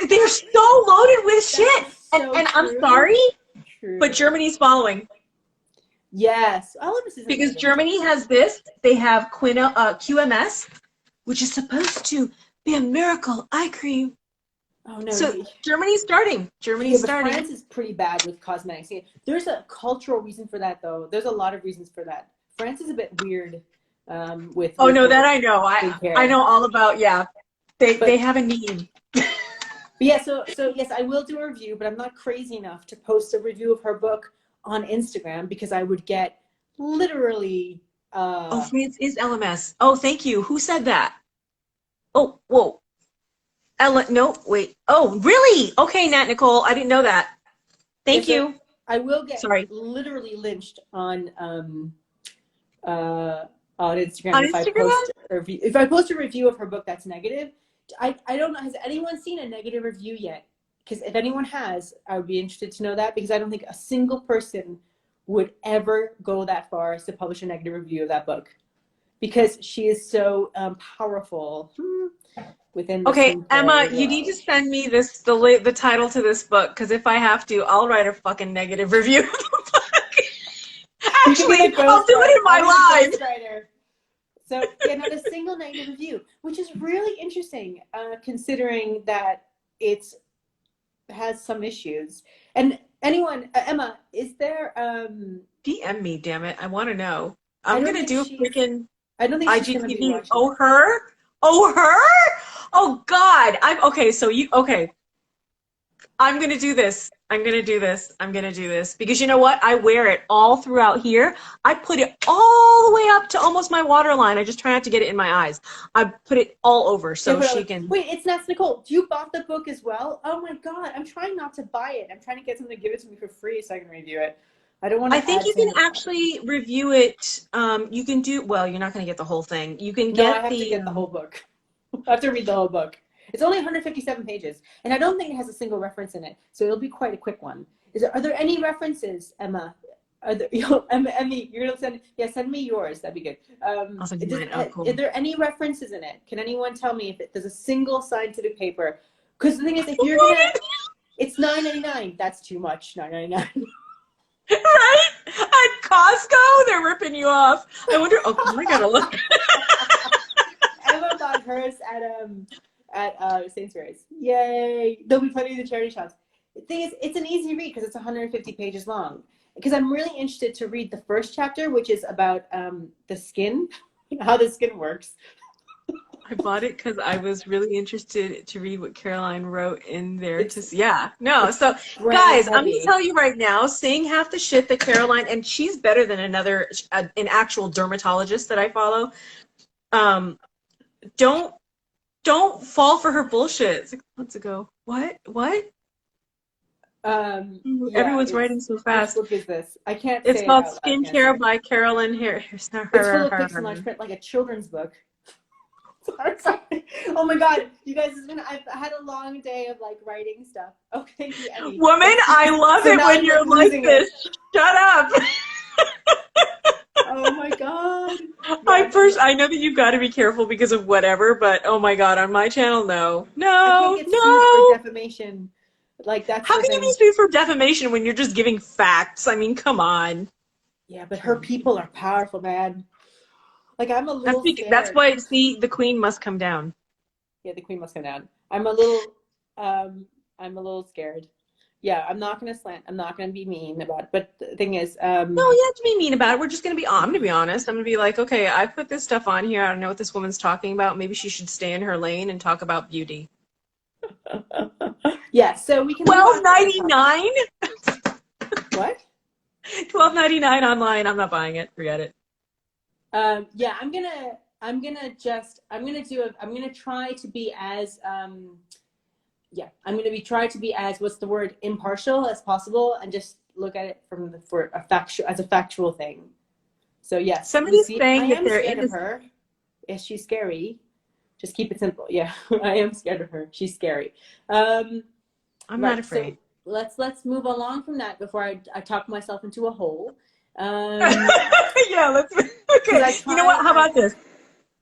They're so loaded with That shit. is And, so and I'm true. sorry, but True. Germany's following. Yes. All of this isn't Because negative. Germany has this. They have QMS, which is supposed to be a miracle eye cream. Oh no. So Germany's starting. Yeah, Germany's but starting. France is pretty bad with cosmetics. Yeah, there's a cultural reason for that, though. There's a lot of reasons for that. France is a bit weird Oh with no, that their I know. I skincare. know all about. Yeah, they But have a need. yeah, so yes, I will do a review, but I'm not crazy enough to post a review of her book on Instagram because I would get literally Oh, France is LMS. Oh, thank you. Who said that? Oh, whoa. No, wait. Oh, really? Okay, Nat Nicole. I didn't know that. yeah, Thank so you. I will get Sorry. literally lynched uh on Instagram On Instagram? if I post a review of her book that's negative. I don't know, has anyone seen a negative review yet? Because if anyone has, I would be interested to know that because I don't think a single person would ever go that far as to publish a negative review of that book because she is so powerful within the Okay, Emma, skincare you need to world. send me the title to this book because if I have to, I'll write a fucking negative review of the book. You can be Actually, the I'll do it ghostwriter. in I'll be my the live. ghostwriter. So yeah, not a single negative review, which is really interesting, considering that it has some issues. And anyone, Emma, is there? DM me, damn it. I want to know. I I'm don't gonna think do a she's. freaking I don't think she's going to be IGTV. watching. Oh, her? Oh, her? Oh, God. I'm okay. So okay. I'm gonna do this. I'm gonna do this. I'm gonna do this because you know what? I wear it all throughout here. I put it all the way up to almost my waterline. I just try not to get it in my eyes. I put it all over Yeah, so she but can. wait, it's not Nicole. You bought the book as well? Oh my God, I'm trying not to buy it. I'm trying to get someone to give it to me for free so I can review it. I don't want I to think add you to can her. actually review it. You can do well. You're not gonna get the whole thing. You can No, I get have to the. get the whole book. I have to read the whole book. It's only 157 pages, and I don't think it has a single reference in it, so it'll be quite a quick one. Are there any references, Emma? Are there, Emmy, you're gonna send me yours. That'd be good. I'll send you mine. Oh, Are cool. there any references in it? Can anyone tell me if there's a single scientific paper? Because the thing is, if you're gonna, it's $9.99. That's too much. $9.99. Right? At Costco, they're ripping you off. I wonder. Oh, I gotta look. Emma bought hers at Sainsbury's. Yay! There'll be plenty of the charity shops. The thing is, it's an easy read because it's 150 pages long. Because I'm really interested to read the first chapter, which is about the skin, how the skin works. I bought it because I was really interested to read what Caroline wrote in there to It's see. Yeah, no. it's So, brand guys, I'm going to heavy. tell you right now, saying half the shit that Caroline, and she's better than an actual dermatologist that I follow. Um, don't don't fall for her bullshit. 6 months ago. What? Yeah, Everyone's writing so which fast. book is this? I can't It's say it called out loud. I can't say Skincare it. by Carolyn Her. It's full of pics and large print, like a children's book. Sorry. Oh my god, you guys, I've had a long day of like writing stuff. Okay, Emmy. Woman, I love So it now when I'm, you're like losing this. it. Shut up. Oh my god. I know that you've got to be careful because of whatever, but oh my god, on my channel, no. I can't No, get sued for no. defamation. Like, that's How the can you thing. be sued for defamation when you're just giving facts? I mean, come on. Yeah, but her people are powerful, man. Like, I'm a little scared. That's why, see, the queen must come down. Yeah, the queen must come down. I'm a little scared. Yeah, I'm not gonna slant. I'm not gonna be mean about it. But the thing is, No, you have to be mean about it. We're just going to be, I'm going to be honest. I'm going to be like, okay, I put this stuff on here. I don't know what this woman's talking about. Maybe she should stay in her lane and talk about beauty. yeah. So we can. $12.99? What? $12.99 online. I'm not buying it. Forget it. Yeah, I'm gonna try to be as try to be as, what's the word, impartial as possible, and just look at it from as a factual thing. So yes, Somebody's Lucy, saying I that am there scared is. of her. Is she scary? Just keep it simple. Yeah, I am scared of her. She's scary. I'm not afraid. So let's move along from that before I talk myself into a hole. Yeah, let's. Okay. You know what? How about this?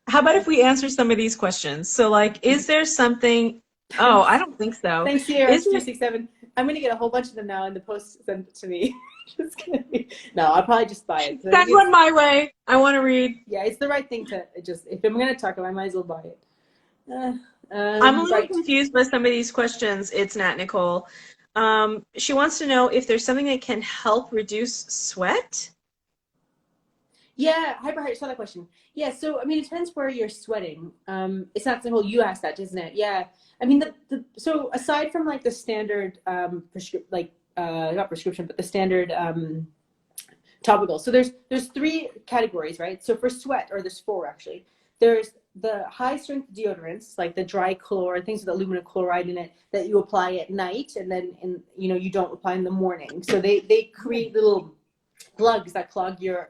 How about if we answer some of these questions? So, like, is there something? Oh, I don't think so. Thanks, CRS267. I'm gonna get a whole bunch of them now, and the post sent it to me. Just kidding. No, I'll probably just buy it. Send one my way. I want to read. Yeah, it's the right thing to just. If I'm gonna talk, I might as well buy it. I'm a little confused by some of these questions. It's Nat Nicole. She wants to know if there's something that can help reduce sweat. Yeah, I saw that question. Yeah, so I mean, it depends where you're sweating. It's not the whole. You asked that, isn't it? Yeah, I mean, so aside from like the standard not prescription, but the standard topical. So there's 3 categories, right? So for sweat, or there's 4 actually. There's the high strength deodorants, like the dry chlor, things with aluminum chloride in it, that you apply at night, and then you don't apply in the morning. So they create little plugs that clog your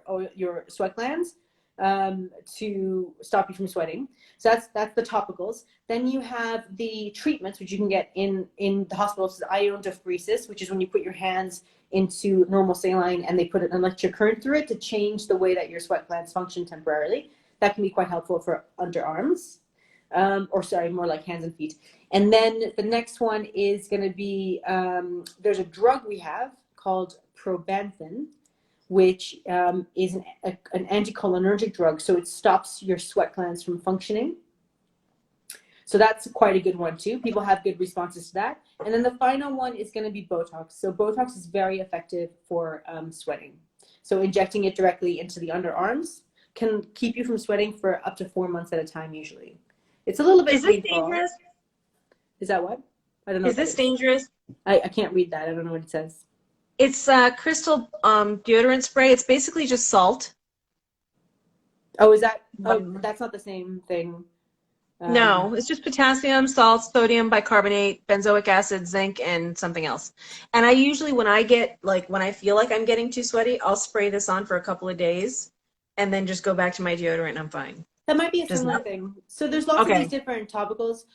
sweat glands to stop you from sweating. So that's the topicals. Then you have the treatments, which you can get in the hospitals. Ionophoresis, which is when you put your hands into normal saline and they put an electric current through it to change the way that your sweat glands function temporarily. That can be quite helpful for underarms, more like hands and feet. And then the next one is going to be, there's a drug we have called probanthine, which is an anticholinergic drug. So it stops your sweat glands from functioning. So that's quite a good one too. People have good responses to that. And then the final one is going to be Botox. So Botox is very effective for sweating. So injecting it directly into the underarms can keep you from sweating for up to 4 months at a time usually. It's a little bit painful. Is this dangerous? Is that what? I don't know. Is this dangerous? I can't read that. I don't know what it says. It's crystal deodorant spray. It's basically just salt. Oh, is that? Oh, that's not the same thing. No, it's just potassium, salt, sodium bicarbonate, benzoic acid, zinc, and something else. And I usually, when I feel like I'm getting too sweaty, I'll spray this on for a couple of days and then just go back to my deodorant and I'm fine. That might be a similar thing. So there's lots of these different topicals.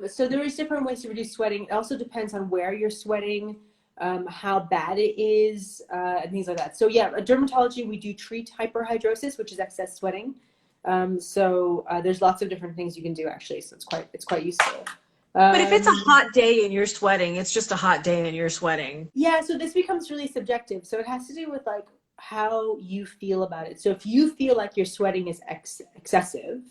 So there is different ways to reduce sweating. It also depends on where you're sweating, how bad it is, and things like that. So yeah, at dermatology, we do treat hyperhidrosis, which is excess sweating. There's lots of different things you can do actually. So it's quite useful. But if it's a hot day and you're sweating, it's just a hot day and you're sweating. Yeah, so this becomes really subjective. So it has to do with like how you feel about it. So if you feel like your sweating is excessive,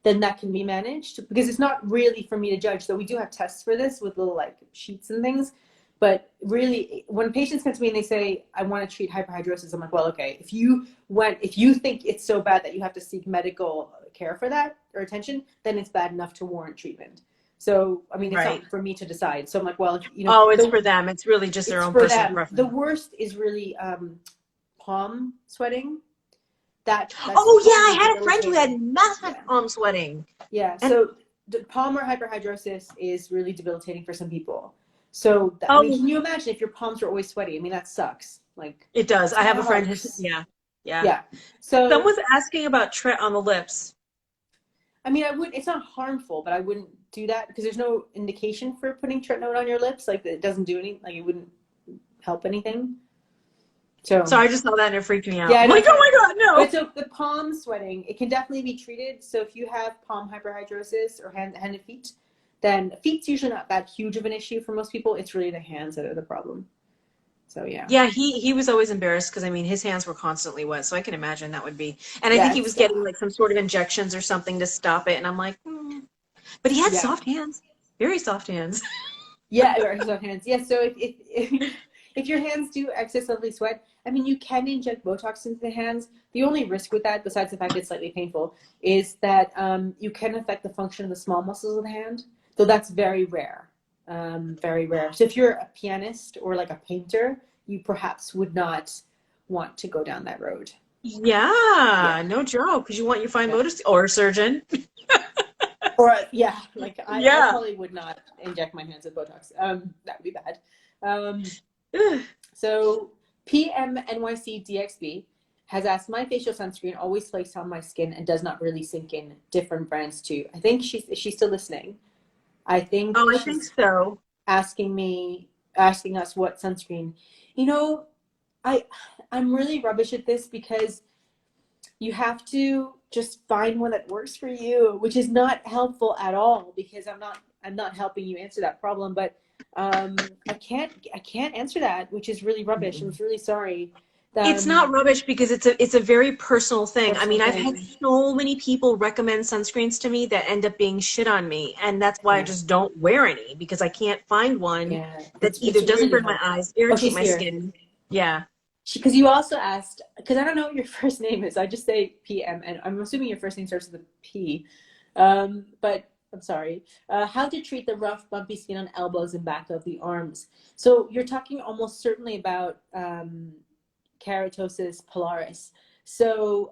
then that can be managed, because it's not really for me to judge. So we do have tests for this with little like sheets and things. But really, when patients come to me and they say, I want to treat hyperhidrosis, I'm like, well, okay, if you think it's so bad that you have to seek medical care for that or attention, then it's bad enough to warrant treatment. So, I mean, it's not for me to decide. So I'm like, well, Oh, it's for them. It's really just their own personal preference. The worst is really palm sweating. I had a friend who had massive palm sweating. Yeah, so palmar hyperhidrosis is really debilitating for some people. So, I Oh, mean, can you imagine if your palms are always sweaty? I mean, that sucks. Like, it does. I have a friend who's, sucks. yeah, yeah. Yeah. So, Someone's asking about Tret on the lips. I mean, I wouldn't, it's not harmful, but I wouldn't do that because there's no indication for putting tretinoin on your lips. Like, it doesn't do anything, like, it wouldn't help anything. So So, I just saw that and it freaked me out. yeah, I'm no, like, it's oh fine. my God, no. But so the palm sweating, it can definitely be treated. So if you have palm hyperhidrosis or hand and feet, then feet's usually not that huge of an issue for most people. It's really the hands that are the problem. So yeah. Yeah, he was always embarrassed because I mean his hands were constantly wet, so I can imagine that would be. And I think Yeah, he was getting like some sort of injections or something to stop it, and I'm like, but he had yeah. soft hands, very soft hands. Yeah, or soft hands. Yeah, so if your hands do excessively sweat, I mean, you can inject Botox into the hands. The only risk with that, besides the fact it's slightly painful, is that you can affect the function of the small muscles of the hand. So that's very rare, very rare. So if you're a pianist or like a painter, you perhaps would not want to go down that road. Yeah, Yeah, no joke, because you want your fine yeah. motor or a surgeon. Or yeah, like I Yeah. probably would not inject my hands with Botox. That would be bad. Um, Ugh. So PMNYCDXB has asked, my facial sunscreen always flakes on my skin and does not really sink in. Different brands too. I think she's still listening. I think Oh, I think she's so. asking us what sunscreen. You know, I'm really rubbish at this because you have to just find one that works for you, which is not helpful at all because I'm not helping you answer that problem. But I can't answer that, which is really rubbish. I'm really sorry. It's not rubbish because it's a very personal thing. I Personal mean, I've had thing. so many people recommend sunscreens to me that end up being shit on me, and that's why I Yeah, just don't wear any because I can't find one yeah. that It's either doesn't really burn my hard. eyes, Oh, irritate she's my here. skin. Yeah. Because you also asked, because I don't know what your first name is. I just say PM, and I'm assuming your first name starts with a P. But I'm sorry. How to treat the rough, bumpy skin on elbows and back of the arms. So you're talking almost certainly about keratosis pilaris. So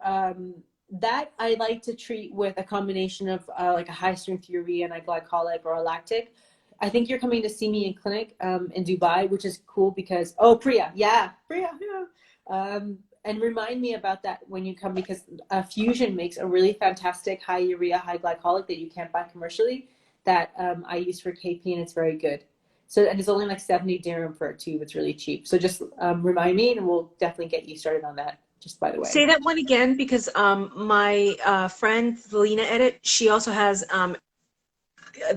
that I like to treat with a combination of like a high strength urea and a glycolic or a lactic. I think you're coming to see me in clinic in Dubai, which is cool because, oh, Priya, yeah. And remind me about that when you come because Fusion makes a really fantastic high urea, high glycolic that you can't buy commercially that I use for KP and it's very good. So, and it's only like 70 dirham for a tube. It's really cheap. So just remind me and we'll definitely get you started on that, just by the way. Say that one again because my friend Lena Edit, she also has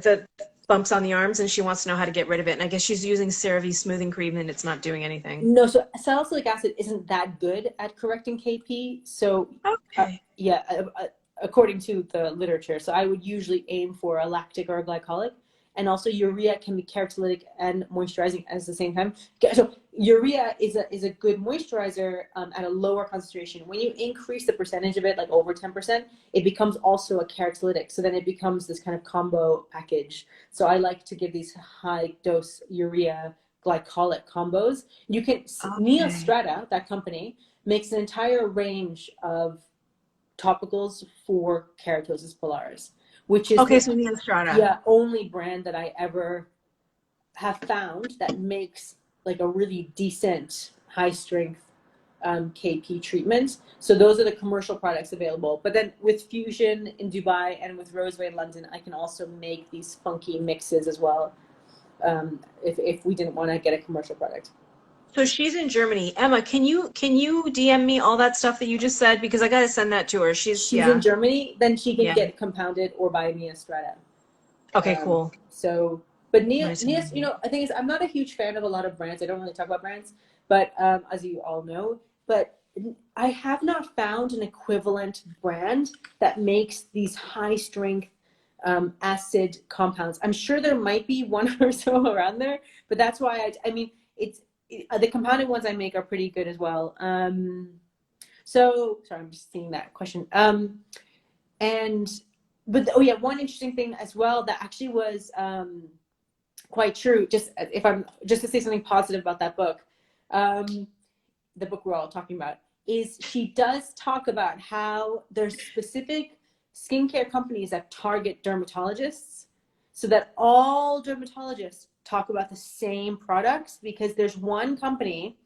the bumps on the arms and she wants to know how to get rid of it. And I guess she's using CeraVe smoothing cream and it's not doing anything. No, so salicylic acid isn't that good at correcting KP. So, Okay. yeah, according to the literature. So I would usually aim for a lactic or a glycolic. And also urea can be keratolytic and moisturizing at the same time. So urea is a good moisturizer at a lower concentration. When you increase the percentage of it, like over 10%, it becomes also a keratolytic. So then it becomes this kind of combo package. So I like to give these high dose urea glycolic combos. You can, Okay. Neostrata, that company, makes an entire range of topicals for keratosis pilaris, which is Okay, the so Neostrata. only brand that I ever have found that makes like a really decent high strength KP treatment. So those are the commercial products available. But then with Fusion in Dubai and with Roseway in London, I can also make these funky mixes as well. If we didn't want to get a commercial product. So she's in Germany. Emma, can you DM me all that stuff that you just said because I gotta send that to her. She's She's in yeah. Germany, then she can Yeah. get compounded or buy Neostrata. Okay, cool. So, but Nice. you know, I think I'm not a huge fan of a lot of brands. I don't really talk about brands, but as you all know, but I have not found an equivalent brand that makes these high strength acid compounds. I'm sure there might be one or so around there, but that's why I mean, the compounded ones I make are pretty good as well. So sorry, I'm just seeing that question. And but oh yeah, one interesting thing as well that actually was quite true. Just if I'm just to say something positive about that book, the book we're all talking about is she does talk about how there's specific skincare companies that target dermatologists, so that all dermatologists talk about the same products, because there's one company,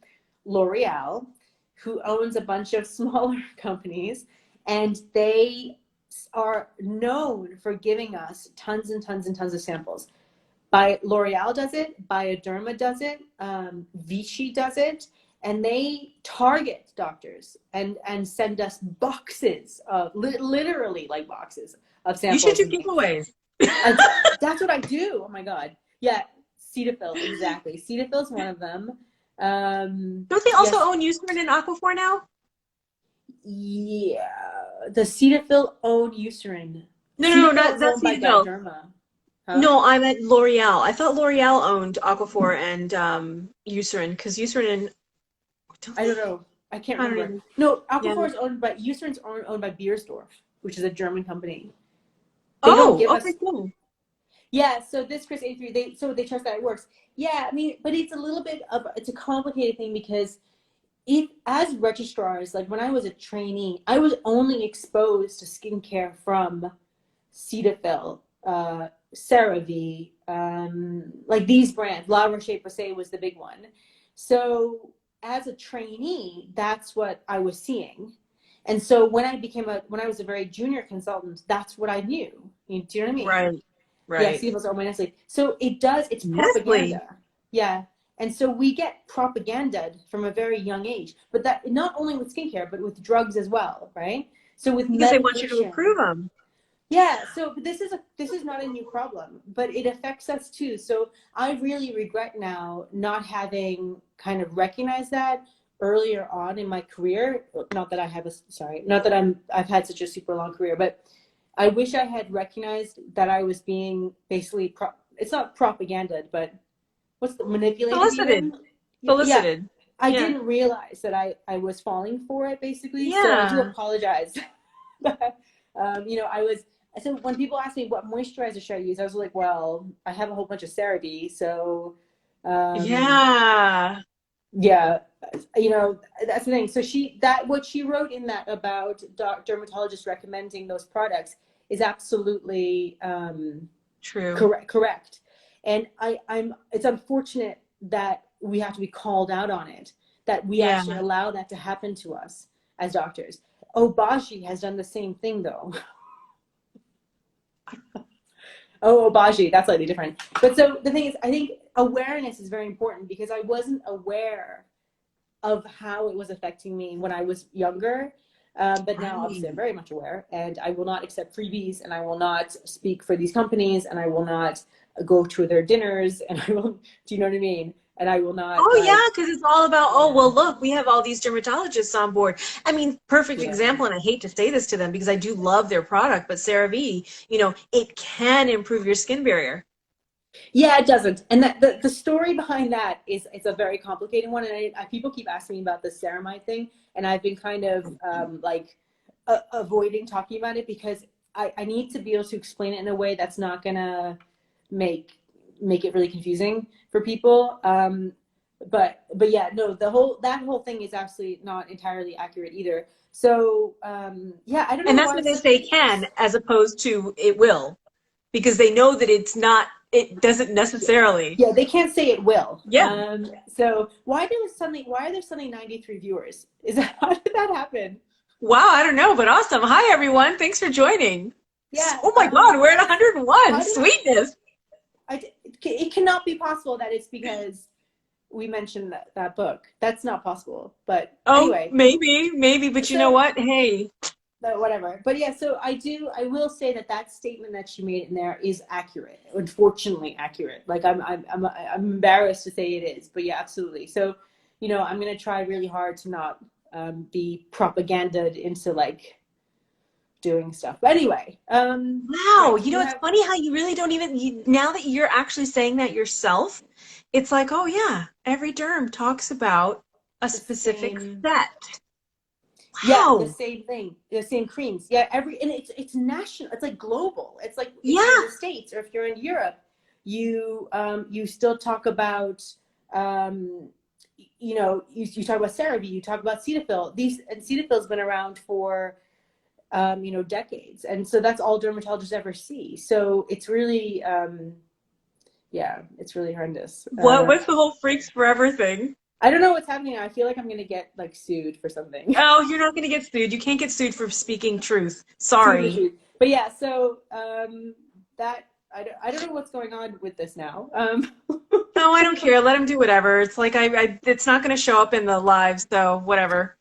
L'Oreal, who owns a bunch of smaller companies, and they are known for giving us tons and tons and tons of samples. L'Oreal does it, Bioderma does it, Vichy does it, and they target doctors and send us boxes of, literally like boxes of samples. You should do giveaways. That's what I do. Oh my God. Yeah, Cetaphil, exactly. Cetaphil's one of them. Don't they also own Eucerin and Aquaphor now? Yeah, the Cetaphil own Eucerin. No, not Cetaphil. Huh? No, I meant L'Oreal. I thought L'Oreal owned Aquaphor and Eucerin, because Eucerin and I don't know. I can't remember. No, Aquaphor is owned by, Eucerin's owned by Beiersdorf, which is a German company. They don't give us. Cool. Yeah, so this Chris A3, they trust that it works. Yeah, I mean, but it's a little bit of, it's a complicated thing, because as registrars, like when I was a trainee, I was only exposed to skincare from Cetaphil, CeraVe, like these brands. La Roche-Posay was the big one. So as a trainee, that's what I was seeing. And so when I was a very junior consultant, that's what I knew. Do you know what I mean? Right. Yeah, Cetaphil's owned by Nestle. So it's propaganda. Yeah. And so we get propagandaed from a very young age, but that not only with skincare, but with drugs as well, right? So with because they want you to approve them. Yeah. So this is not a new problem, but it affects us too. So I really regret now not having kind of recognized that earlier on in my career. Not that I've had such a super long career, but I wish I had recognized that I was being basically it's not propaganda, but what's the manipulated? Solicited. Yeah. I didn't realize that I was falling for it, basically. Yeah. So I do apologize. So when people ask me what moisturizer should I use, I was like, well, I have a whole bunch of CeraVe, so yeah, that's the thing. So what she wrote in that about dermatologists recommending those products is absolutely true. Correct. And it's unfortunate that we have to be called out on it, that we actually allow that to happen to us as doctors. Obagi has done the same thing, though. Obagi, that's slightly different. But so the thing is, I think awareness is very important, because I wasn't aware of how it was affecting me when I was younger. But now obviously I'm very much aware, and I will not accept freebies, and I will not speak for these companies, and I will not go to their dinners, and I will, do you know what I mean? And I will not. Because it's all about, look, we have all these dermatologists on board. I mean, perfect example, and I hate to say this to them because I do love their product, but CeraVe, it can improve your skin barrier. Yeah, it doesn't. And the story behind that it's a very complicated one. And people keep asking me about the ceramide thing, and I've been kind of avoiding talking about it, because I need to be able to explain it in a way that's not gonna make it really confusing for people. But yeah, no, that whole thing is absolutely not entirely accurate either. So I don't know. And that's what they say can, as opposed to it will, because they know that it doesn't necessarily. Yeah, they can't say it will. Yeah. So why are there suddenly 93 viewers? How did that happen? Wow, I don't know, but awesome. Hi everyone, thanks for joining. Yeah. Oh my God, we're at 101. Sweetness. It cannot be possible that it's because we mentioned that book. That's not possible. But anyway. Maybe, but you know what? Hey. Whatever. But yeah, so I will say that statement that she made in there is accurate, unfortunately accurate. Like I'm embarrassed to say it is, but yeah, absolutely. So, I'm going to try really hard to not be propagandaed into like doing stuff. But anyway, wow, it's funny how you really don't even, now that you're actually saying that yourself, it's like, oh yeah, every derm talks about a specific set. Wow. Yeah, the same thing, the same creams. Yeah, and it's national. It's like global. It's like if you're in the States or if you're in Europe, you still talk about you talk about CeraVe, you talk about Cetaphil. And Cetaphil's been around for you know, decades. And so that's all dermatologists ever see. So it's really, yeah, it's really horrendous. What's the whole Freaks Forever thing? I don't know what's happening. I feel like I'm going to get like sued for something. Oh, you're not going to get sued. You can't get sued for speaking truth. Sorry. But yeah, so that I don't know what's going on with this now. No, I don't care. Let them do whatever. It's like it's not going to show up in the live, so whatever.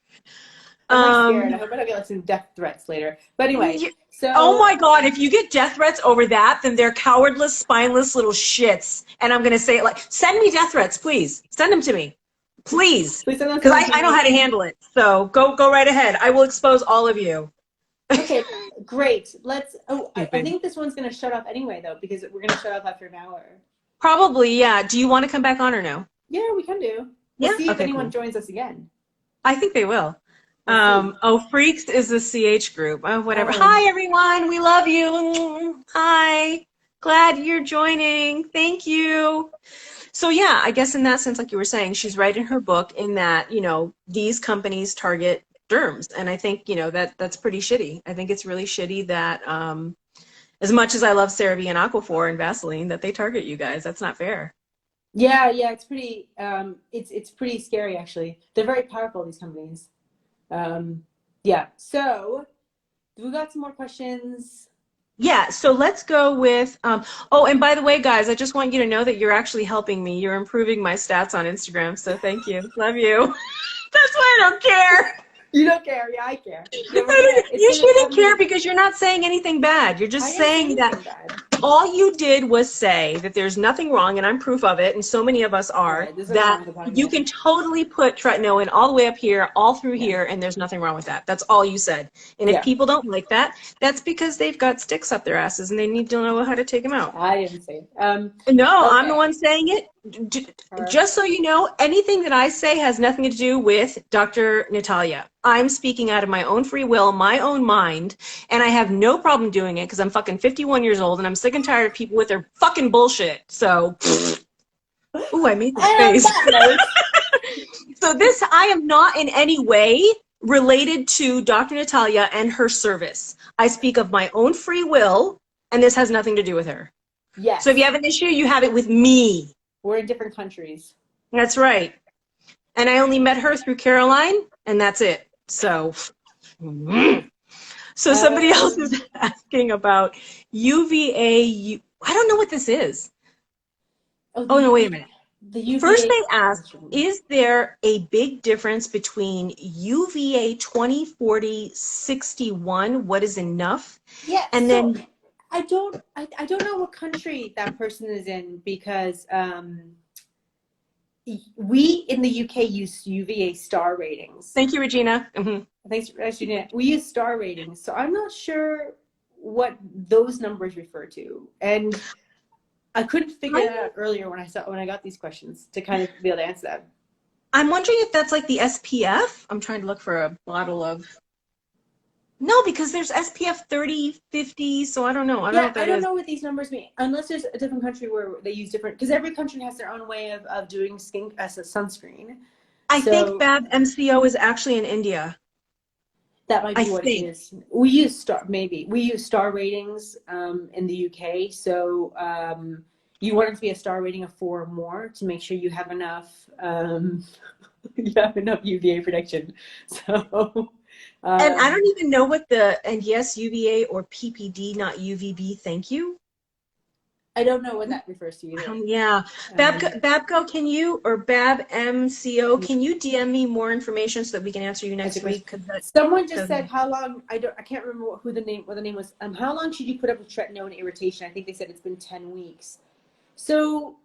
I'm scared. I hope I don't get like some death threats later. But anyway, so oh my God, if you get death threats over that, then they're cowardless, spineless little shits. And I'm going to say it like, send me death threats, please. Send them to me. Please. Please send them because I know how to handle it. So go right ahead. I will expose all of you. Okay, great. Let's. Oh, I think this one's going to shut off anyway, though, because we're going to shut off after an hour. Probably, yeah. Do you want to come back on or no? Yeah, we can do. We'll see if anyone joins us again. I think they will. Oh, Freaks is the CH group. Oh, whatever. Hi, everyone. We love you. Hi. Glad you're joining. Thank you. So, yeah, I guess in that sense, like you were saying, she's right in her book in that, you know, these companies target derms. And I think, you know, that's pretty shitty. I think it's really shitty that as much as I love CeraVe and Aquaphor and Vaseline, that they target you guys. That's not fair. Yeah, it's pretty, it's pretty scary, actually. They're very powerful, these companies. Yeah, so we got some more questions. Yeah, so let's go with, oh, and by the way, guys, I just want you to know that you're actually helping me. You're improving my stats on Instagram, so thank you. Love you. That's why I don't care. You don't care. Yeah, I care. You shouldn't care because you're not saying anything bad. You're just saying that all you did was say that there's nothing wrong, and I'm proof of it, and so many of us are, that you can totally put tretinoin all the way up here, all through here, and there's nothing wrong with that. That's all you said. And if people don't like that, that's because they've got sticks up their asses, and they need to know how to take them out. I didn't say it. No, I'm the one saying it. Just so you know, anything that I say has nothing to do with Dr. Natalia. I'm speaking out of my own free will, my own mind, and I have no problem doing it because I'm fucking 51 years old and I'm sick and tired of people with their fucking bullshit. So, ooh, I made this face. So this, I am not in any way related to Dr. Natalia and her service. I speak of my own free will, and this has nothing to do with her. Yes. So if you have an issue, you have it with me. We're in different countries. That's right. And I only met her through Caroline, and that's it. So, somebody else is asking about UVA. I don't know what this is. Oh, no, wait a minute. First they asked, is there a big difference between UVA 20, 40, 61? What is enough? Yeah. And then I don't know what country that person is in because we in the UK use UVA star ratings. Thank you, Regina. Thanks, Regina. We use star ratings, so I'm not sure what those numbers refer to, and I couldn't figure that out earlier when I got these questions to kind of be able to answer that. I'm wondering if that's like the SPF. I'm trying to look for a bottle of. No, because there's SPF 30, 50, so I don't know. I don't know what these numbers mean, unless there's a different country where they use different, because every country has their own way of doing skin as a sunscreen. I think BAB MCO is actually in India. That might be what it is. We use star ratings in the UK, so you want it to be a star rating of 4 or more to make sure you have enough UVA protection. So. And I don't even know what yes, UVA or PPD, not UVB, thank you. I don't know what that refers to either. Yeah. Babco, can you, or Bab MCO, can you DM me more information so that we can answer you next week? Someone just said how long, I can't remember what the name was. How long should you put up with tretinoin irritation? I think they said it's been 10 weeks. So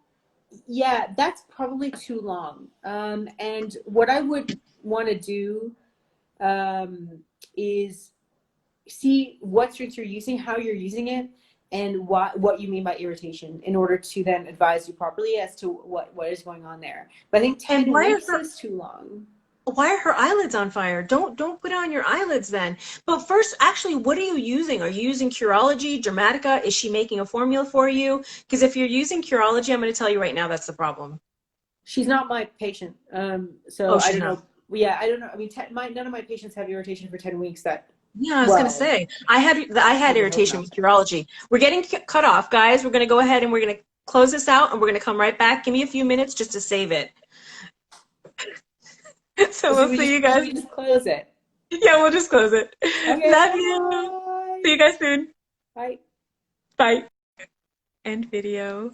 yeah, that's probably too long. And what I would want to do is see what streaks you're using, how you're using it, and what you mean by irritation in order to then advise you properly as to what is going on there. But I think 10 weeks is too long. Why are her eyelids on fire? Don't put it on your eyelids then. But first, actually, what are you using? Are you using Curology, Dermatica? Is she making a formula for you? Because if you're using Curology, I'm going to tell you right now that's the problem. She's not my patient, so I don't know. Yeah, I don't know. I mean, none of my patients have irritation for 10 weeks that Yeah, I was gonna Well, say I had I would hope irritation not. with urology. We're getting cut off, guys. We're gonna go ahead and we're gonna close this out, and we're gonna come right back. Give me a few minutes just to save it. So So we'll see you guys. we just close it. Yeah, we'll just close it. Okay, Love you. bye. See you guys soon. Bye. Bye. End video.